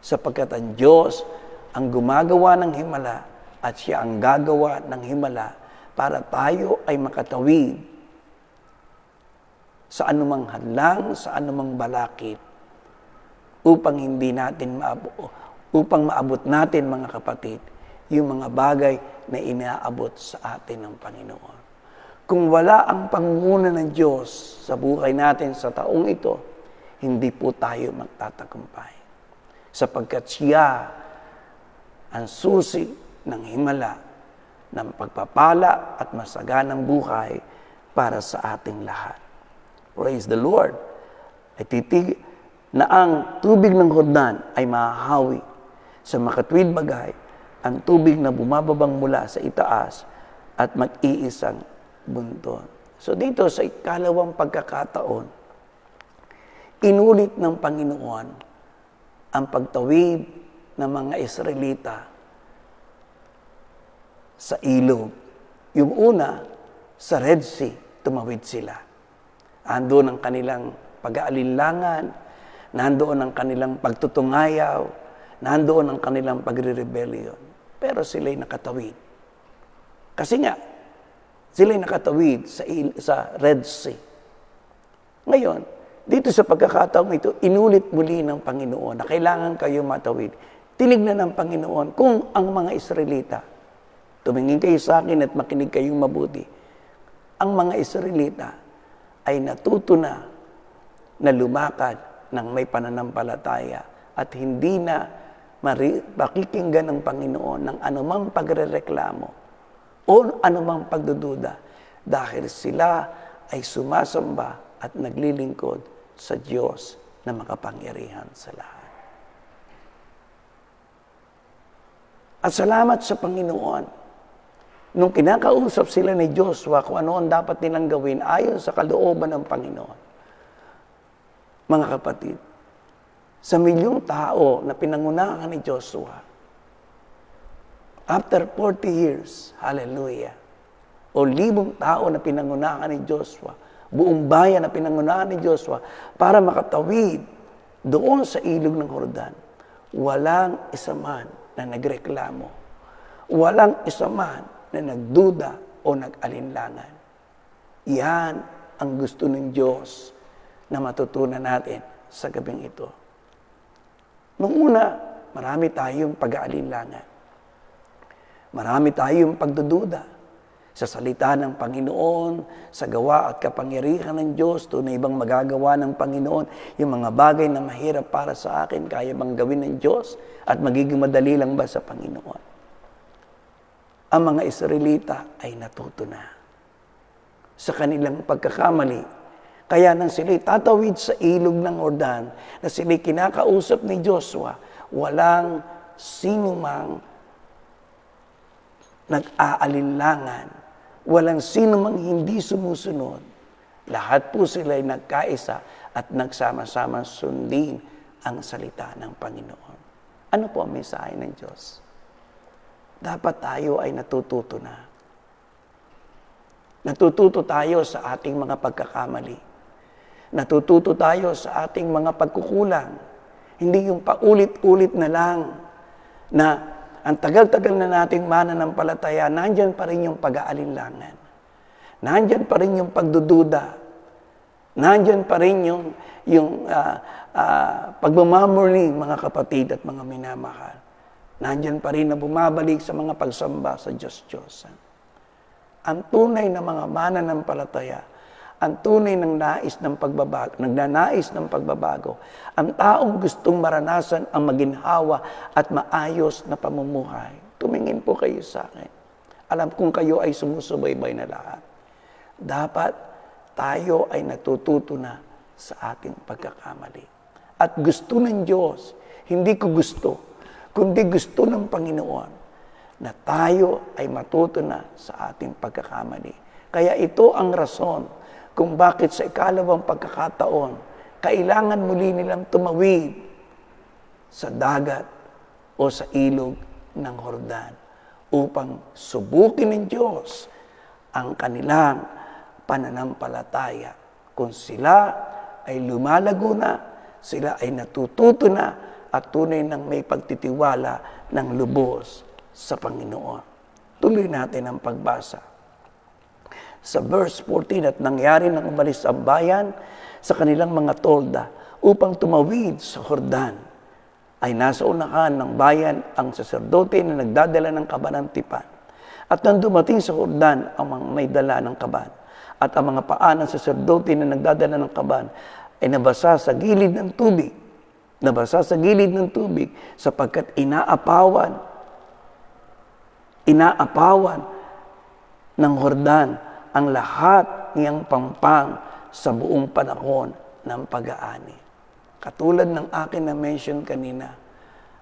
Sapagkat ang Diyos ang gumagawa ng himala at siya ang gagawa ng himala para tayo ay makatawid sa anumang hadlang, sa anumang balakid upang hindi natin upang maabot natin, mga kapatid, yung mga bagay na inaabot sa atin ng Panginoon. Kung wala ang pangunguna ng Diyos sa buhay natin sa taong ito, hindi po tayo magtatagumpay. Sapagkat siya ang susi ng himala, ng pagpapala at masaganang buhay para sa ating lahat. Praise the Lord. Ay titig na ang tubig ng Jordan ay mahahawi sa makatwid bagay, ang tubig na bumababang mula sa itaas at mag-iisang bunton. So dito sa ikalawang pagkakataon, inulit ng Panginoon ang pagtawid ng mga Israelita sa ilog. Yung una, sa Red Sea, tumawid sila. Nandoon ang kanilang pag-aalinlangan, nandoon ang kanilang pagtutungayaw, nandoon ang kanilang pagre-rebellion. pero sila'y nakatawid. Kasi nga, sila'y nakatawid sa Red Sea. Ngayon, dito sa pagkakataong ito, inulit muli ng Panginoon na kailangan kayo matawid. Tinignan ng Panginoon kung ang mga Israelita, tumingin kayo sa akin at makinig kayong mabuti, ang mga Israelita ay natuto na lumakad ng may pananampalataya at hindi na pakikinggan ng Panginoon ng anumang pagrereklamo o anumang pagdududa dahil sila ay sumasamba at naglilingkod sa Diyos na makapangyarihan sa lahat. At salamat sa Panginoon, nung kinakausap sila ni Joshua kung ano ang dapat nilang gawin ayon sa kalooban ng Panginoon. Mga kapatid, sa milyong tao na pinangunahan ni Joshua, after 40 years, hallelujah, o 1,000 tao na pinangunahan ni Joshua, buong bayan na pinangunahan ni Joshua, para makatawid doon sa ilog ng Jordan, walang isa man na nagreklamo. Walang isa man na nagduda o nag-alinlangan. Yan ang gusto ng Diyos na matutunan natin sa gabing ito. Noong una, marami tayong pag-aalinlangan. Marami tayong pagdududa sa salita ng Panginoon, sa gawa at kapangyarihan ng Diyos, tunay bang magagawa ng Panginoon yung mga bagay na mahirap para sa akin, kaya bang gawin ng Diyos at magiging madali lang ba sa Panginoon? Ang mga Israelita ay natuto na sa kanilang pagkakamali. Kaya nang sila'y tatawid sa ilog ng Jordan, na sila'y kinakausap ni Joshua, walang sinumang nag-aalinlangan, walang sinumang hindi sumusunod. Lahat po sila'y nagkaisa at nagsama-sama sundin ang salita ng Panginoon. Ano po ang mensahe ng Diyos? Dapat tayo ay natututo na. Natututo tayo sa ating mga pagkakamali. Natututo tayo sa ating mga pagkukulang. Hindi yung paulit-ulit na lang na ang tagal-tagal na nating mananampalataya, nandyan pa rin yung pag-aalinlangan. Nandyan pa rin yung pagdududa. Nandyan pa rin yung pagmamamurning, mga kapatid at mga minamahal. Nandyan pa rin na bumabalik sa mga pagsamba sa Diyos-Diyosan. Ang tunay na mga mananampalataya, ang tunay ng nais ng pagbabago, nagnanais ng pagbabago, ang taong gustong maranasan ang maginhawa at maayos na pamumuhay. Tumingin po kayo sa akin. Alam kong kayo ay sumusubaybay na lahat. Dapat tayo ay natututo na sa ating pagkakamali. At gusto ng Diyos, hindi ko gusto, kundi gusto ng Panginoon na tayo ay matuto na sa ating pagkakamali. Kaya ito ang rason kung bakit sa ikalawang pagkakataon, kailangan muli nilang tumawid sa dagat o sa ilog ng Jordan upang subukin ng Diyos ang kanilang pananampalataya. Kung sila ay lumalago na, sila ay natututo na at tunay ng may pagtitiwala ng lubos sa Panginoon. Tuloy natin ang pagbasa. Sa verse 14, at nangyari nang umalis ang bayan sa kanilang mga tolda upang tumawid sa Jordan, ay nasa unahan ng bayan ang saserdote na nagdadala ng kaban ng tipan. At nang dumating sa Jordan ang mga may dala ng kaban, at ang mga paa ng saserdote na nagdadala ng kaban ay nabasa sa gilid ng tubig. Nabasa sa gilid ng tubig sapagkat inaapawan ng Jordan ang lahat niyang pampang sa buong panahon ng pag-aani. Katulad ng akin na mention kanina,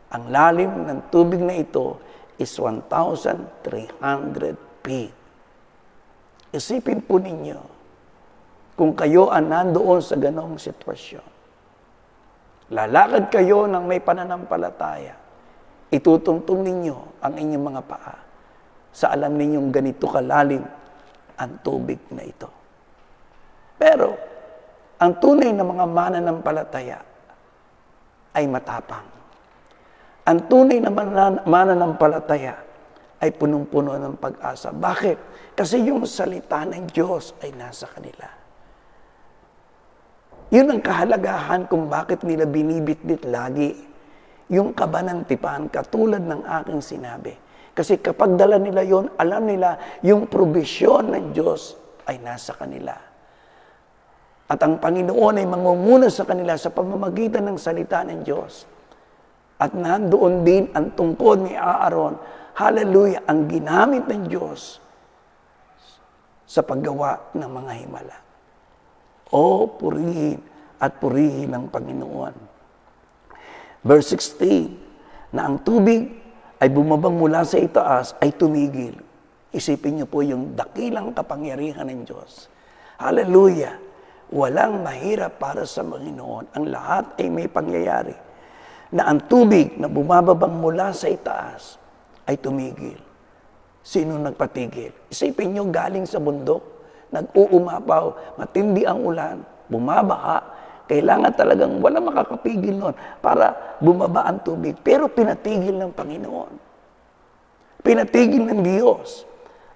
ang lalim ng tubig na ito is 1,300 feet. Isipin po ninyo, kung kayo ang nandoon sa ganong sitwasyon, lalakad kayo ng may pananampalataya, itutungtong ninyo ang inyong mga paa sa alam ninyong ganito kalalim ang tubig na ito. Pero, ang tunay na mga mananampalataya ay matapang. Ang tunay na mananampalataya ay punong-puno ng pag-asa. Bakit? Kasi yung salita ng Diyos ay nasa kanila. Yun ang kahalagahan kung bakit nila binibitbit lagi yung kaba ng tipan, katulad ng aking sinabi. Kasi kapag dala nila yon, alam nila yung probisyon ng Diyos ay nasa kanila. At ang Panginoon ay mangunguna sa kanila sa pamamagitan ng salita ng Diyos. At nandoon din ang tungkod ni Aaron, hallelujah, ang ginamit ng Diyos sa paggawa ng mga himala. O purihin at purihin ng Panginoon. Verse 16, na ang tubig ay bumabang mula sa itaas ay tumigil. Isipin niyo po yung dakilang kapangyarihan ng Diyos. Hallelujah! Walang mahirap para sa Panginoon. Ang lahat ay may pangyayari. Na ang tubig na bumababang mula sa itaas ay tumigil. Sino nagpatigil? Isipin niyo galing sa bundok, nag-uumapaw, matindi ang ulan, bumabaha, kailangan talagang wala makakapigil nun para bumaba ang tubig. Pero pinatigil ng Panginoon. Pinatigil ng Diyos.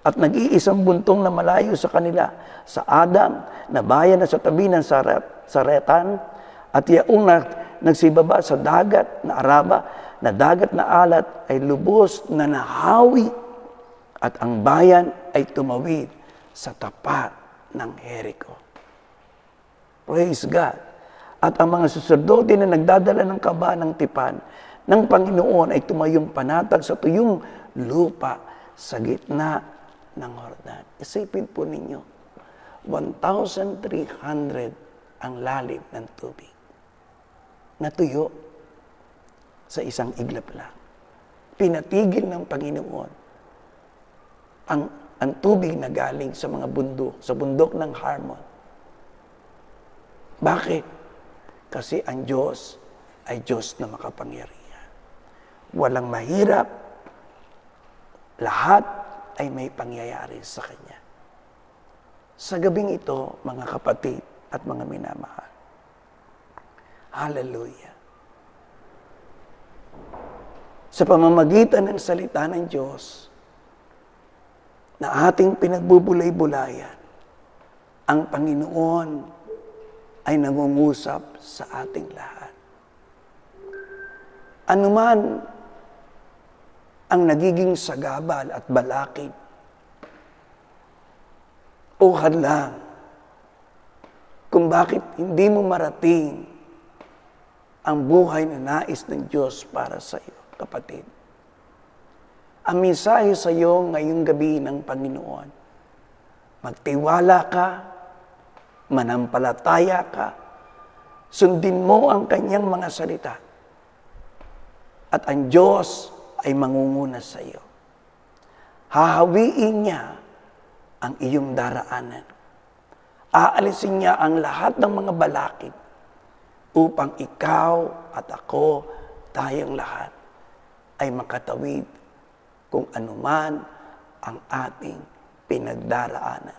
At nag-iisang buntong na malayo sa kanila, sa Adam, na bayan na sa tabi ng Saretan, at yaong nagsibaba sa dagat na Araba, na dagat na alat ay lubos na nahawi, at ang bayan ay tumawid sa tapat ng Jericho. Praise God. At ang mga saserdote na nagdadala ng kaba ng tipan ng Panginoon ay tumayong panatag sa tuyong lupa sa gitna ng Jordan. Isipin po ninyo, 1,300 ang lalim ng tubig. Natuyo sa isang iglap lang. Pinatigil ng Panginoon ang tubig na galing sa mga bundok, sa bundok ng Harmon. Bakit? Kasi ang Diyos ay Diyos na makapangyarihan. Walang mahirap, lahat ay may pangyayari sa Kanya. Sa gabing ito, mga kapatid at mga minamahal, hallelujah. Sa pamamagitan ng salita ng Diyos, na ating pinagbubulay-bulayan, ang Panginoon ay nangungusap sa ating lahat. Anuman ang nagiging sagabal at balakid o hadlang kung bakit hindi mo marating ang buhay na nais ng Diyos para sa iyo, kapatid. Ang mensahe sa iyo ngayong gabi ng Panginoon, magtiwala ka, manampalataya ka, sundin mo ang kanyang mga salita, at ang Diyos ay mangunguna sa iyo. Hahawiin niya ang iyong daraanan. Aalisin niya ang lahat ng mga balakid upang ikaw at ako, tayong lahat, ay makatawid kung anuman ang ating pinagdaraanan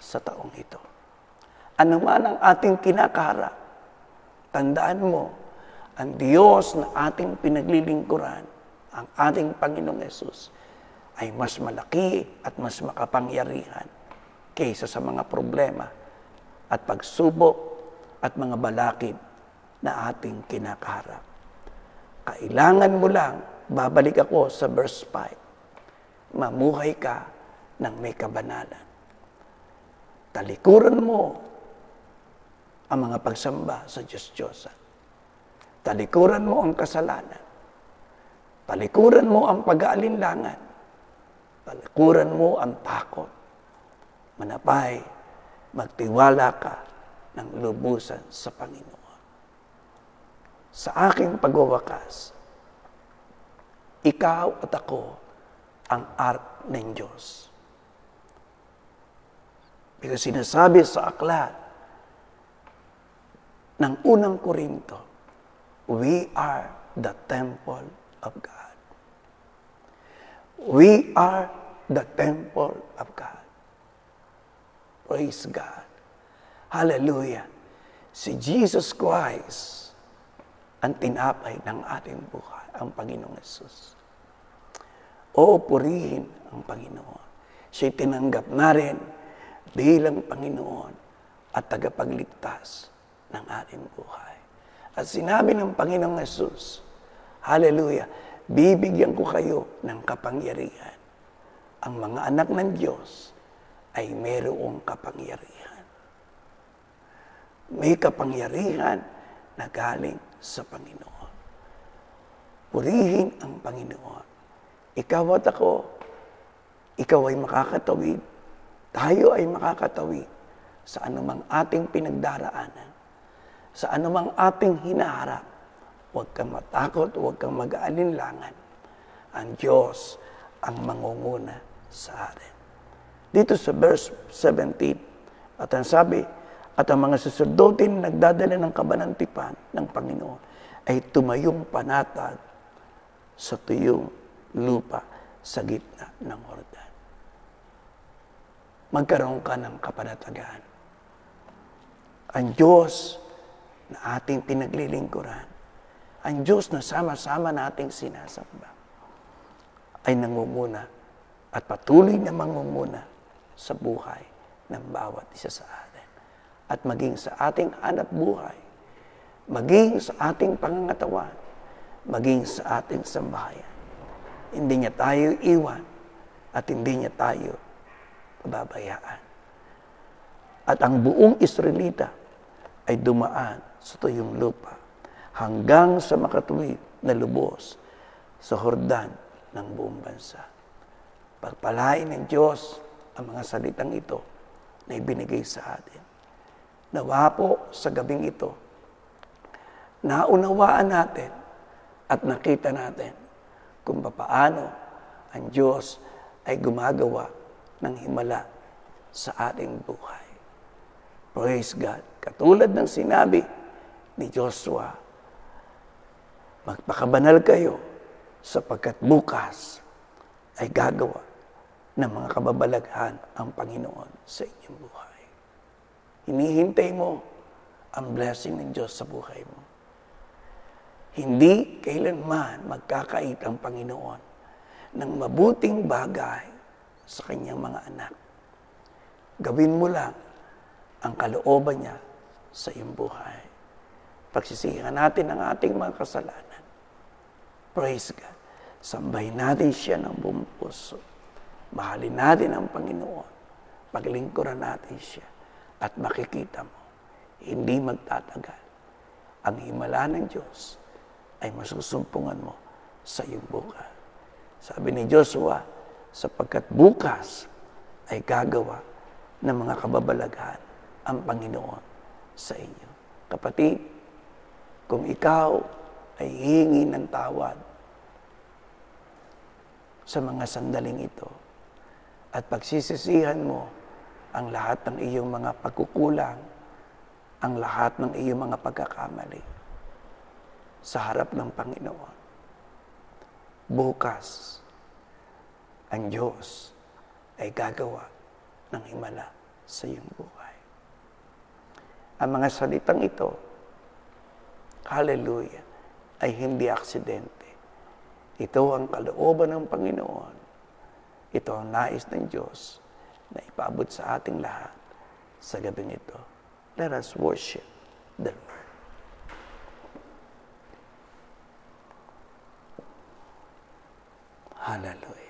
sa taong ito. Anuman ang ating kinakaharap, tandaan mo, ang Diyos na ating pinaglilingkuran, ang ating Panginoong Yesus, ay mas malaki at mas makapangyarihan kaysa sa mga problema at pagsubok at mga balakid na ating kinakaharap. Kailangan mo lang, babalik ako sa verse 5, mamuhay ka ng may kabanalan. Talikuran mo ang mga pagsamba sa Diyos-Diyosan. Talikuran mo ang kasalanan. Talikuran mo ang pag-aalinlangan. Talikuran mo ang takot. Manapay, magtiwala ka ng lubusan sa Panginoon. Sa aking pagwawakas, ikaw at ako ang ark ng Diyos. Because sinasabi sa aklat ng unang Korinto, we are the temple of God. We are the temple of God. Praise God. Hallelujah. Si Jesus Christ ang tinapay ng ating buhay, ang Panginoong Yesus. O purihin ang Panginoon. Siya'y tinanggap na rin bilang Panginoon at tagapagligtas ng ating buhay. At sinabi ng Panginoong Yesus, hallelujah, bibigyan ko kayo ng kapangyarihan. Ang mga anak ng Diyos ay mayroong kapangyarihan. May kapangyarihan na galing sa Panginoon. Purihin ang Panginoon. Ikaw at ako, ikaw ay makakatawid. Tayo ay makakatawid sa anumang ating pinagdaraanan. Sa anumang ating hinaharap. Huwag kang matakot, huwag kang mag-aalinlangan. Ang Diyos ang mangunguna sa atin. Dito sa verse 17, at ang sabi, at ang mga saserdote na nagdadala ng kabanantipan ng Panginoon ay tumayong panatag sa tuyong lupa sa gitna ng Jordan. Magkaroon ka ng kapanatagan. Ang Diyos na ating pinaglilingkuran, ang Diyos na sama-sama nating sinasamba, ay nangunguna at patuloy na mangunguna sa buhay ng bawat isa sa atin. At maging sa ating hanap buhay, maging sa ating pangangatawan, maging sa ating sambahayan. Hindi niya tayo iwan at hindi niya tayo pababayaan. At ang buong Israelita ay dumaan sa tuyong lupa hanggang sa makatuwid na lubos sa Jordan ng buong bansa. Pagpalain ng Diyos ang mga salitang ito na ibinigay sa atin. Nawa po sa gabing ito, naunawaan natin at nakita natin kung paano ang Diyos ay gumagawa ng himala sa ating buhay. Praise God. Katulad ng sinabi ni Joshua, magpakabanal kayo sapagkat bukas ay gagawa ng mga kababalaghan ang Panginoon sa inyong buhay. Hinihintay mo ang blessing ng Diyos sa buhay mo. Hindi kailanman magkakait ang Panginoon ng mabuting bagay sa kanyang mga anak. Gawin mo lang ang kalooban niya sa iyong buhay. Pagsisihan natin ang ating mga kasalanan. Praise God. Sambahin natin siya ng buong puso. Mahalin natin ang Panginoon. Paglingkuran natin siya. At makikita mo, hindi magtatagal. Ang himala ng Diyos ay masusumpungan mo sa iyong bukas. Sabi ni Joshua, sapagkat bukas ay gagawa ng mga kababalaghan ang Panginoon sa inyo. Kapatid, kung ikaw ay hihingi ng tawad sa mga sandaling ito at pagsisisihan mo ang lahat ng iyong mga pagkukulang, ang lahat ng iyong mga pagkakamali sa harap ng Panginoon. Bukas, ang Diyos ay gagawa ng himala sa iyong buhay. Ang mga salitang ito, hallelujah, ay hindi aksidente. Ito ang kalooban ng Panginoon. Ito ang nais ng Diyos na ipaabot sa ating lahat sa gabing ito. Let us worship the Lord. Hallelujah.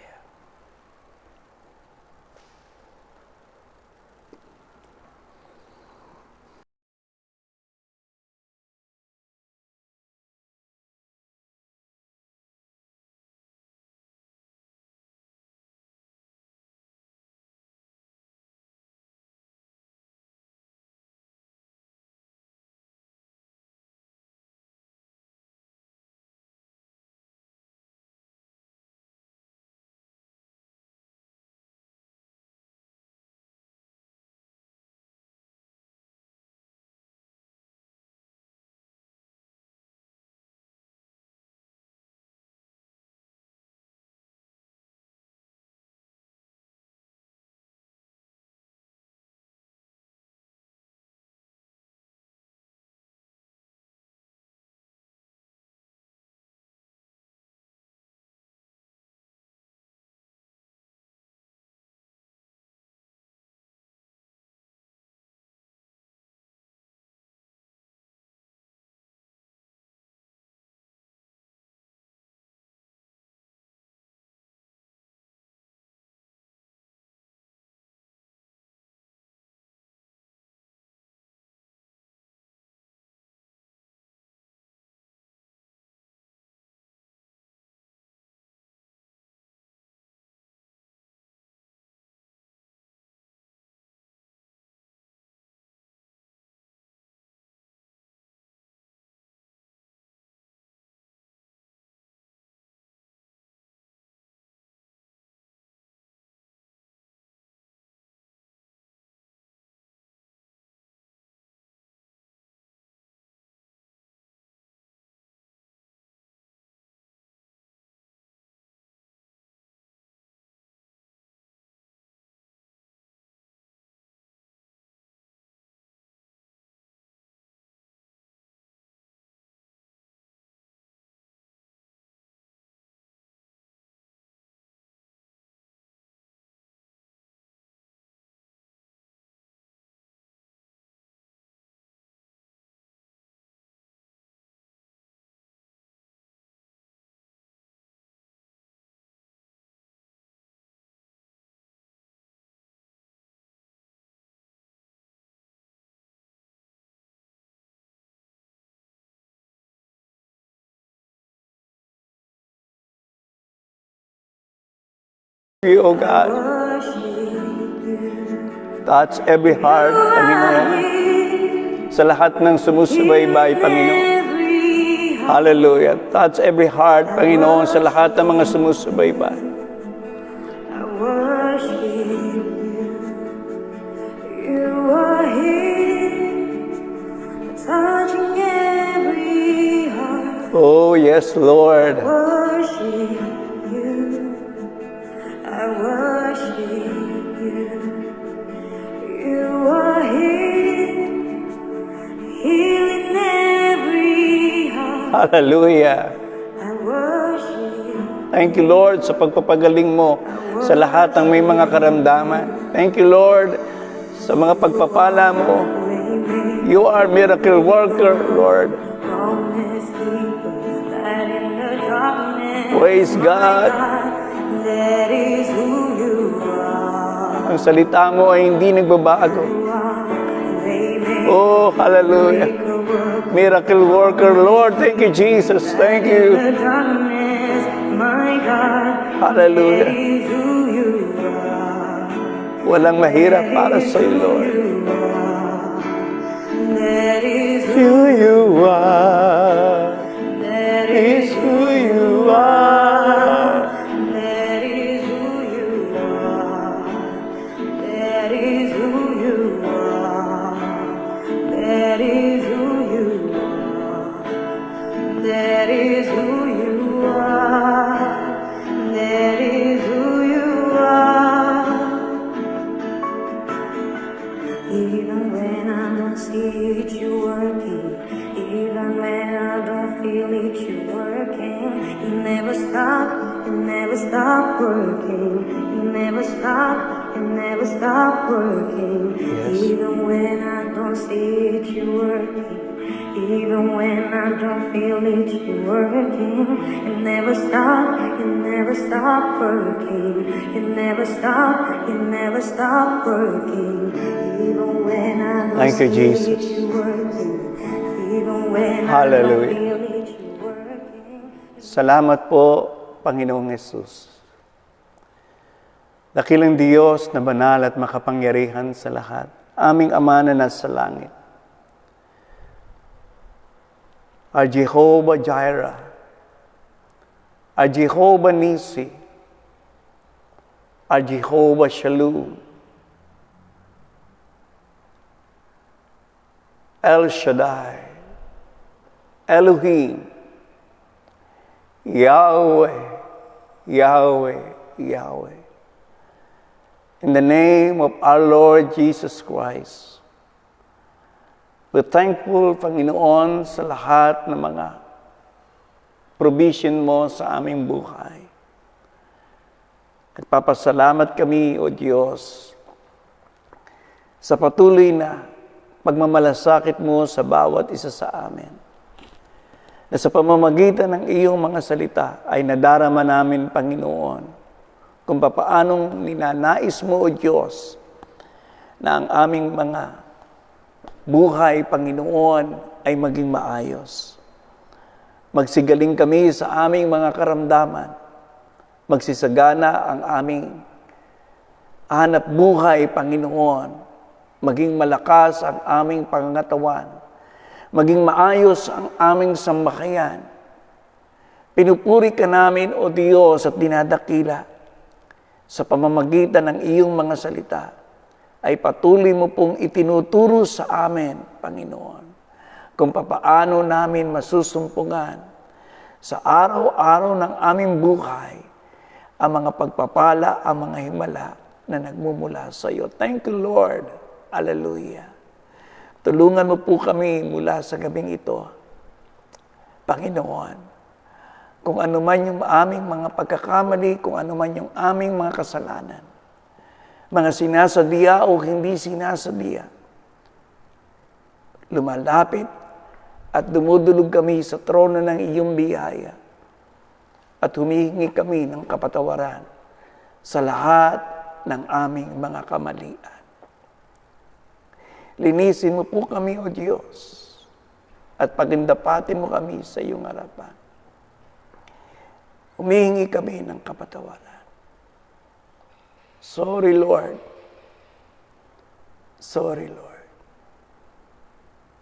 you, O God. Touch every heart, Panginoon. Sa lahat ng sumusubaybay, Panginoon. Hallelujah. Touch every heart, Panginoon, sa lahat ng mga sumusubaybay. I worship you. You are here, touching every heart. Oh, yes, Lord. Worship you. I worship you. You are here, healing every heart. Hallelujah. I worship you. Thank you, Lord, sa pagpapagaling mo sa lahat ng may mga karamdaman. Thank you, Lord, sa mga pagpapala mo. You are miracle worker, Lord. Promise keeper, light in the darkness. Praise God. That is who you are. Ang salita mo ay hindi nagbabago. Oh, hallelujah. Miracle worker, Lord. Thank you, Jesus. Thank you. The darkness, my God. Hallelujah. That is who you are. Walang mahirap para sa iyo, Lord. That is Who you are. that Is who you are. That is who you are. That is who you are. That is who you are. That is who you are. That is who you are. Even when I don't see it, you're working. Even when I don't feel it, you're working. You never stop, you never stop working. You never stop, you never stop working. Yes. Even when I don't see it, you're working. Even when I don't feel it, you're working. You never stop, you never stop working. You never stop, you never stop working. Even when I don't Thank you, see Jesus. it, you're working. Even when Hallelujah. I don't feel it, you're working. Salamat po, Panginoong Yesus. Dakilang Diyos na banal at makapangyarihan sa lahat, aming Ama na nasa langit. Our Jehovah Jireh, our Jehovah Nisi, our Jehovah Shalom, El Shaddai, Elohim, Yahweh, Yahweh, Yahweh. In the name of our Lord Jesus Christ, we're thankful, Panginoon, sa lahat ng mga provision mo sa aming buhay. At papasalamat kami, O Diyos, sa patuloy na pagmamalasakit mo sa bawat isa sa amin. Na sa pamamagitan ng iyong mga salita ay nadarama namin, Panginoon, kung papaanong ninanais mo, O Diyos, na ang aming mga buhay, Panginoon, ay maging maayos. Magsigaling kami sa aming mga karamdaman. Magsisagana ang aming hanap buhay, Panginoon. Maging malakas ang aming pangangatawan. Maging maayos ang aming sambahayan. Pinupuri ka namin, O Diyos, at dinadakila sa pamamagitan ng iyong mga salita ay patuloy mo pong itinuturo sa amin, Panginoon, kung papaano namin masusumpungan sa araw-araw ng aming buhay ang mga pagpapala, ang mga himala na nagmumula sa iyo. Thank you, Lord. Hallelujah. Tulungan mo po kami mula sa gabing ito, Panginoon, kung ano man yung aming mga pagkakamali, kung ano man yung aming mga kasalanan, mga sinasadya o hindi sinasadya, lumalapit at dumudulog kami sa trono ng iyong biyaya at humihingi kami ng kapatawaran sa lahat ng aming mga kamalian. Linisin mo po kami, O Diyos, at pagindapatin mo kami sa iyong harapan. Humihingi kami ng kapatawaran. Sorry, Lord. Sorry, Lord.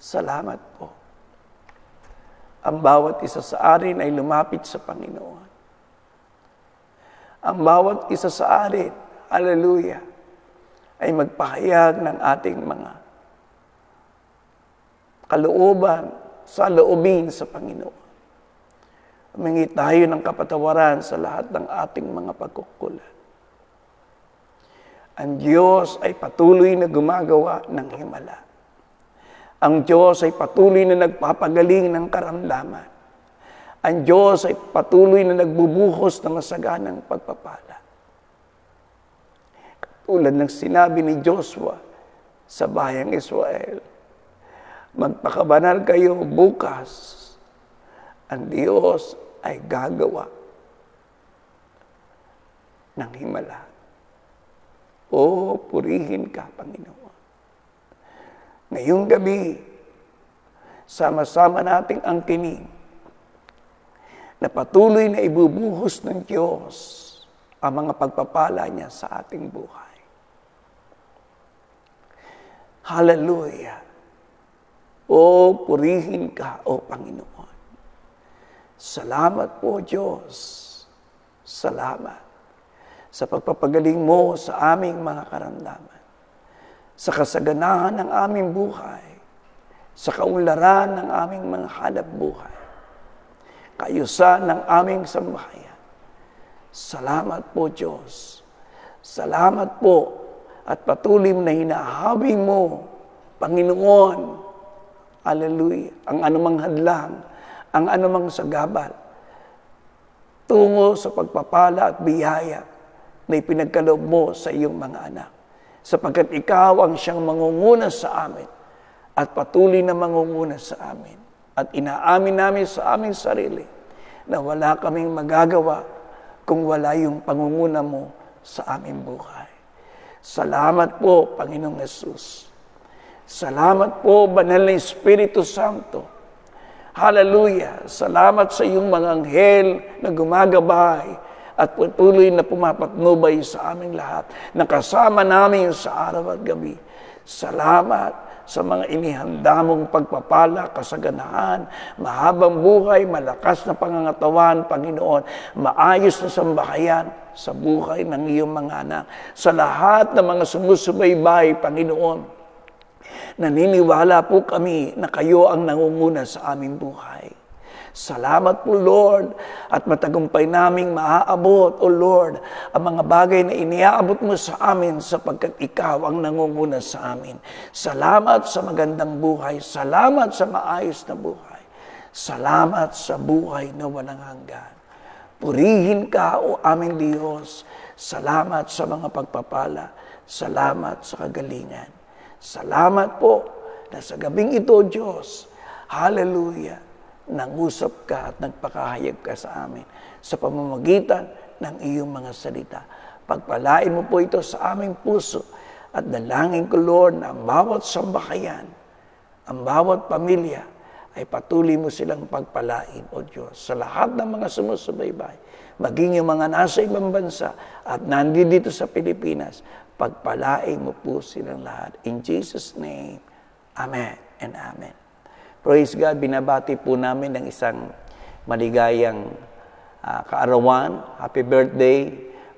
Salamat po. Ang bawat isa sa atin ay lumapit sa Panginoon. Ang bawat isa sa atin, hallelujah, ay magpahayag ng ating mga kalooban, saloobin sa Panginoon. Humingi tayo ng kapatawaran sa lahat ng ating mga pagkukulang. Ang Diyos ay patuloy na gumagawa ng himala. Ang Diyos ay patuloy na nagpapagaling ng karamdaman. Ang Diyos ay patuloy na nagbubuhos ng masaganang pagpapala. Katulad ng sinabi ni Joshua sa bayang Israel, magpakabanal kayo bukas, ang Diyos ay gagawa ng himala. O, purihin ka, Panginoon. Ngayong gabi, sama-sama nating angkinin na patuloy na ibubuhos ng Diyos ang mga pagpapala niya sa ating buhay. Hallelujah! O, purihin ka, O Panginoon. Salamat po, Diyos. Salamat sa pagpapagaling mo sa aming mga karamdaman, sa kasaganahan ng aming buhay, sa kaunlaran ng aming mga hanap buhay, kaayusan ng aming sambahayan. Salamat po, Diyos. Salamat po at patuloy na hinahabi mo, Panginoon, hallelujah, ang anumang hadlang, ang anumang sagabal, tungo sa pagpapala at biyaya na ipinagkaloob mo sa iyong mga anak. Sapagkat ikaw ang siyang mangunguna sa amin at patuloy na mangunguna sa amin. At inaamin namin sa aming sarili na wala kaming magagawa kung wala yung pangunguna mo sa aming buhay. Salamat po, Panginoong Yesus. Salamat po, Banal na Espiritu Santo. Hallelujah! Salamat sa iyong mga anghel na gumagabay at patuloy na pumapatnubay sa aming lahat, nakasama namin sa araw at gabi. Salamat sa mga inihanda mong pagpapala, kasaganahan, mahabang buhay, malakas na pangangatawan, Panginoon, maayos na sambahayan sa buhay ng iyong mga anak. Sa lahat ng mga sumusubaybay, Panginoon, naniniwala po kami na kayo ang nangunguna sa aming buhay. Salamat po, Lord, at matagumpay naming maaabot, O Lord, ang mga bagay na iniaabot mo sa amin sapagkat ikaw ang nangunguna sa amin. Salamat sa magandang buhay. Salamat sa maayos na buhay. Salamat sa buhay na walang hanggan. Purihin ka, O aming Diyos. Salamat sa mga pagpapala. Salamat sa kagalingan. Salamat po na sa gabing ito, Diyos, hallelujah, nangusap ka at nagpakahayag ka sa amin sa pamamagitan ng iyong mga salita. Pagpalain mo po ito sa aming puso at dalangin ko, Lord, na ang bawat sambahayan, ang bawat pamilya ay patuloy mo silang pagpalain, O Diyos, sa lahat ng mga sumusubaybay, maging yung mga nasa ibang bansa at nandito sa Pilipinas, pagpalain mo po silang lahat. In Jesus' name, Amen and Amen. Praise God, binabati po namin ng isang maligayang kaarawan. Happy birthday,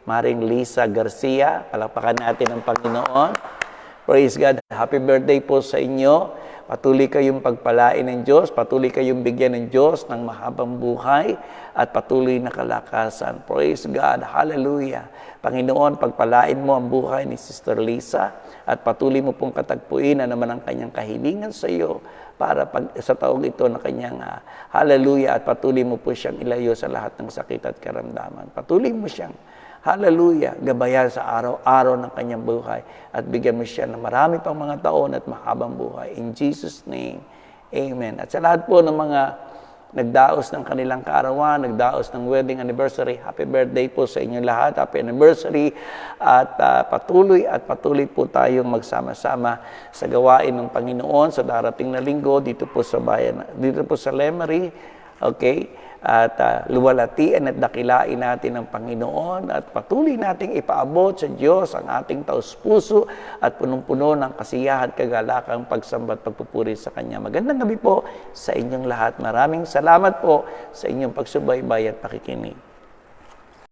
Maring Lisa Garcia. Palakpakan natin ang Panginoon. Praise God, happy birthday po sa inyo. Patuloy kayong pagpalain ng Diyos, patuloy kayong bigyan ng Diyos ng mahabang buhay at patuloy na kalakasan. Praise God, hallelujah. Panginoon, pagpalain mo ang buhay ni Sister Lisa at patuloy mo pong katagpuin na naman ang kanyang kahilingan sa iyo para sa taong ito na kanyang hallelujah at patuloy mo po siyang ilayo sa lahat ng sakit at karamdaman. Patuloy mo siyang hallelujah, gabayan sa araw-araw ng kanyang buhay at bigyan mo siya ng marami pang mga taon at mahabang buhay. In Jesus' name, Amen. At sa lahat po ng mga nagdaos ng kanilang kaarawan, nagdaos ng wedding anniversary, happy birthday po sa inyo lahat, happy anniversary, at patuloy po tayong magsama-sama sa gawain ng Panginoon sa darating na linggo dito po sa bayan, dito po sa Lemery, Okay? At luwalhatian at dakilain natin ang Panginoon at patuloy nating ipaabot sa Diyos ang ating taus-puso at punong-puno ng kasiyahan, kagalakang pagsamba at pagpupuri sa Kanya. Magandang gabi po sa inyong lahat. Maraming salamat po sa inyong pagsubaybay at pakikinig.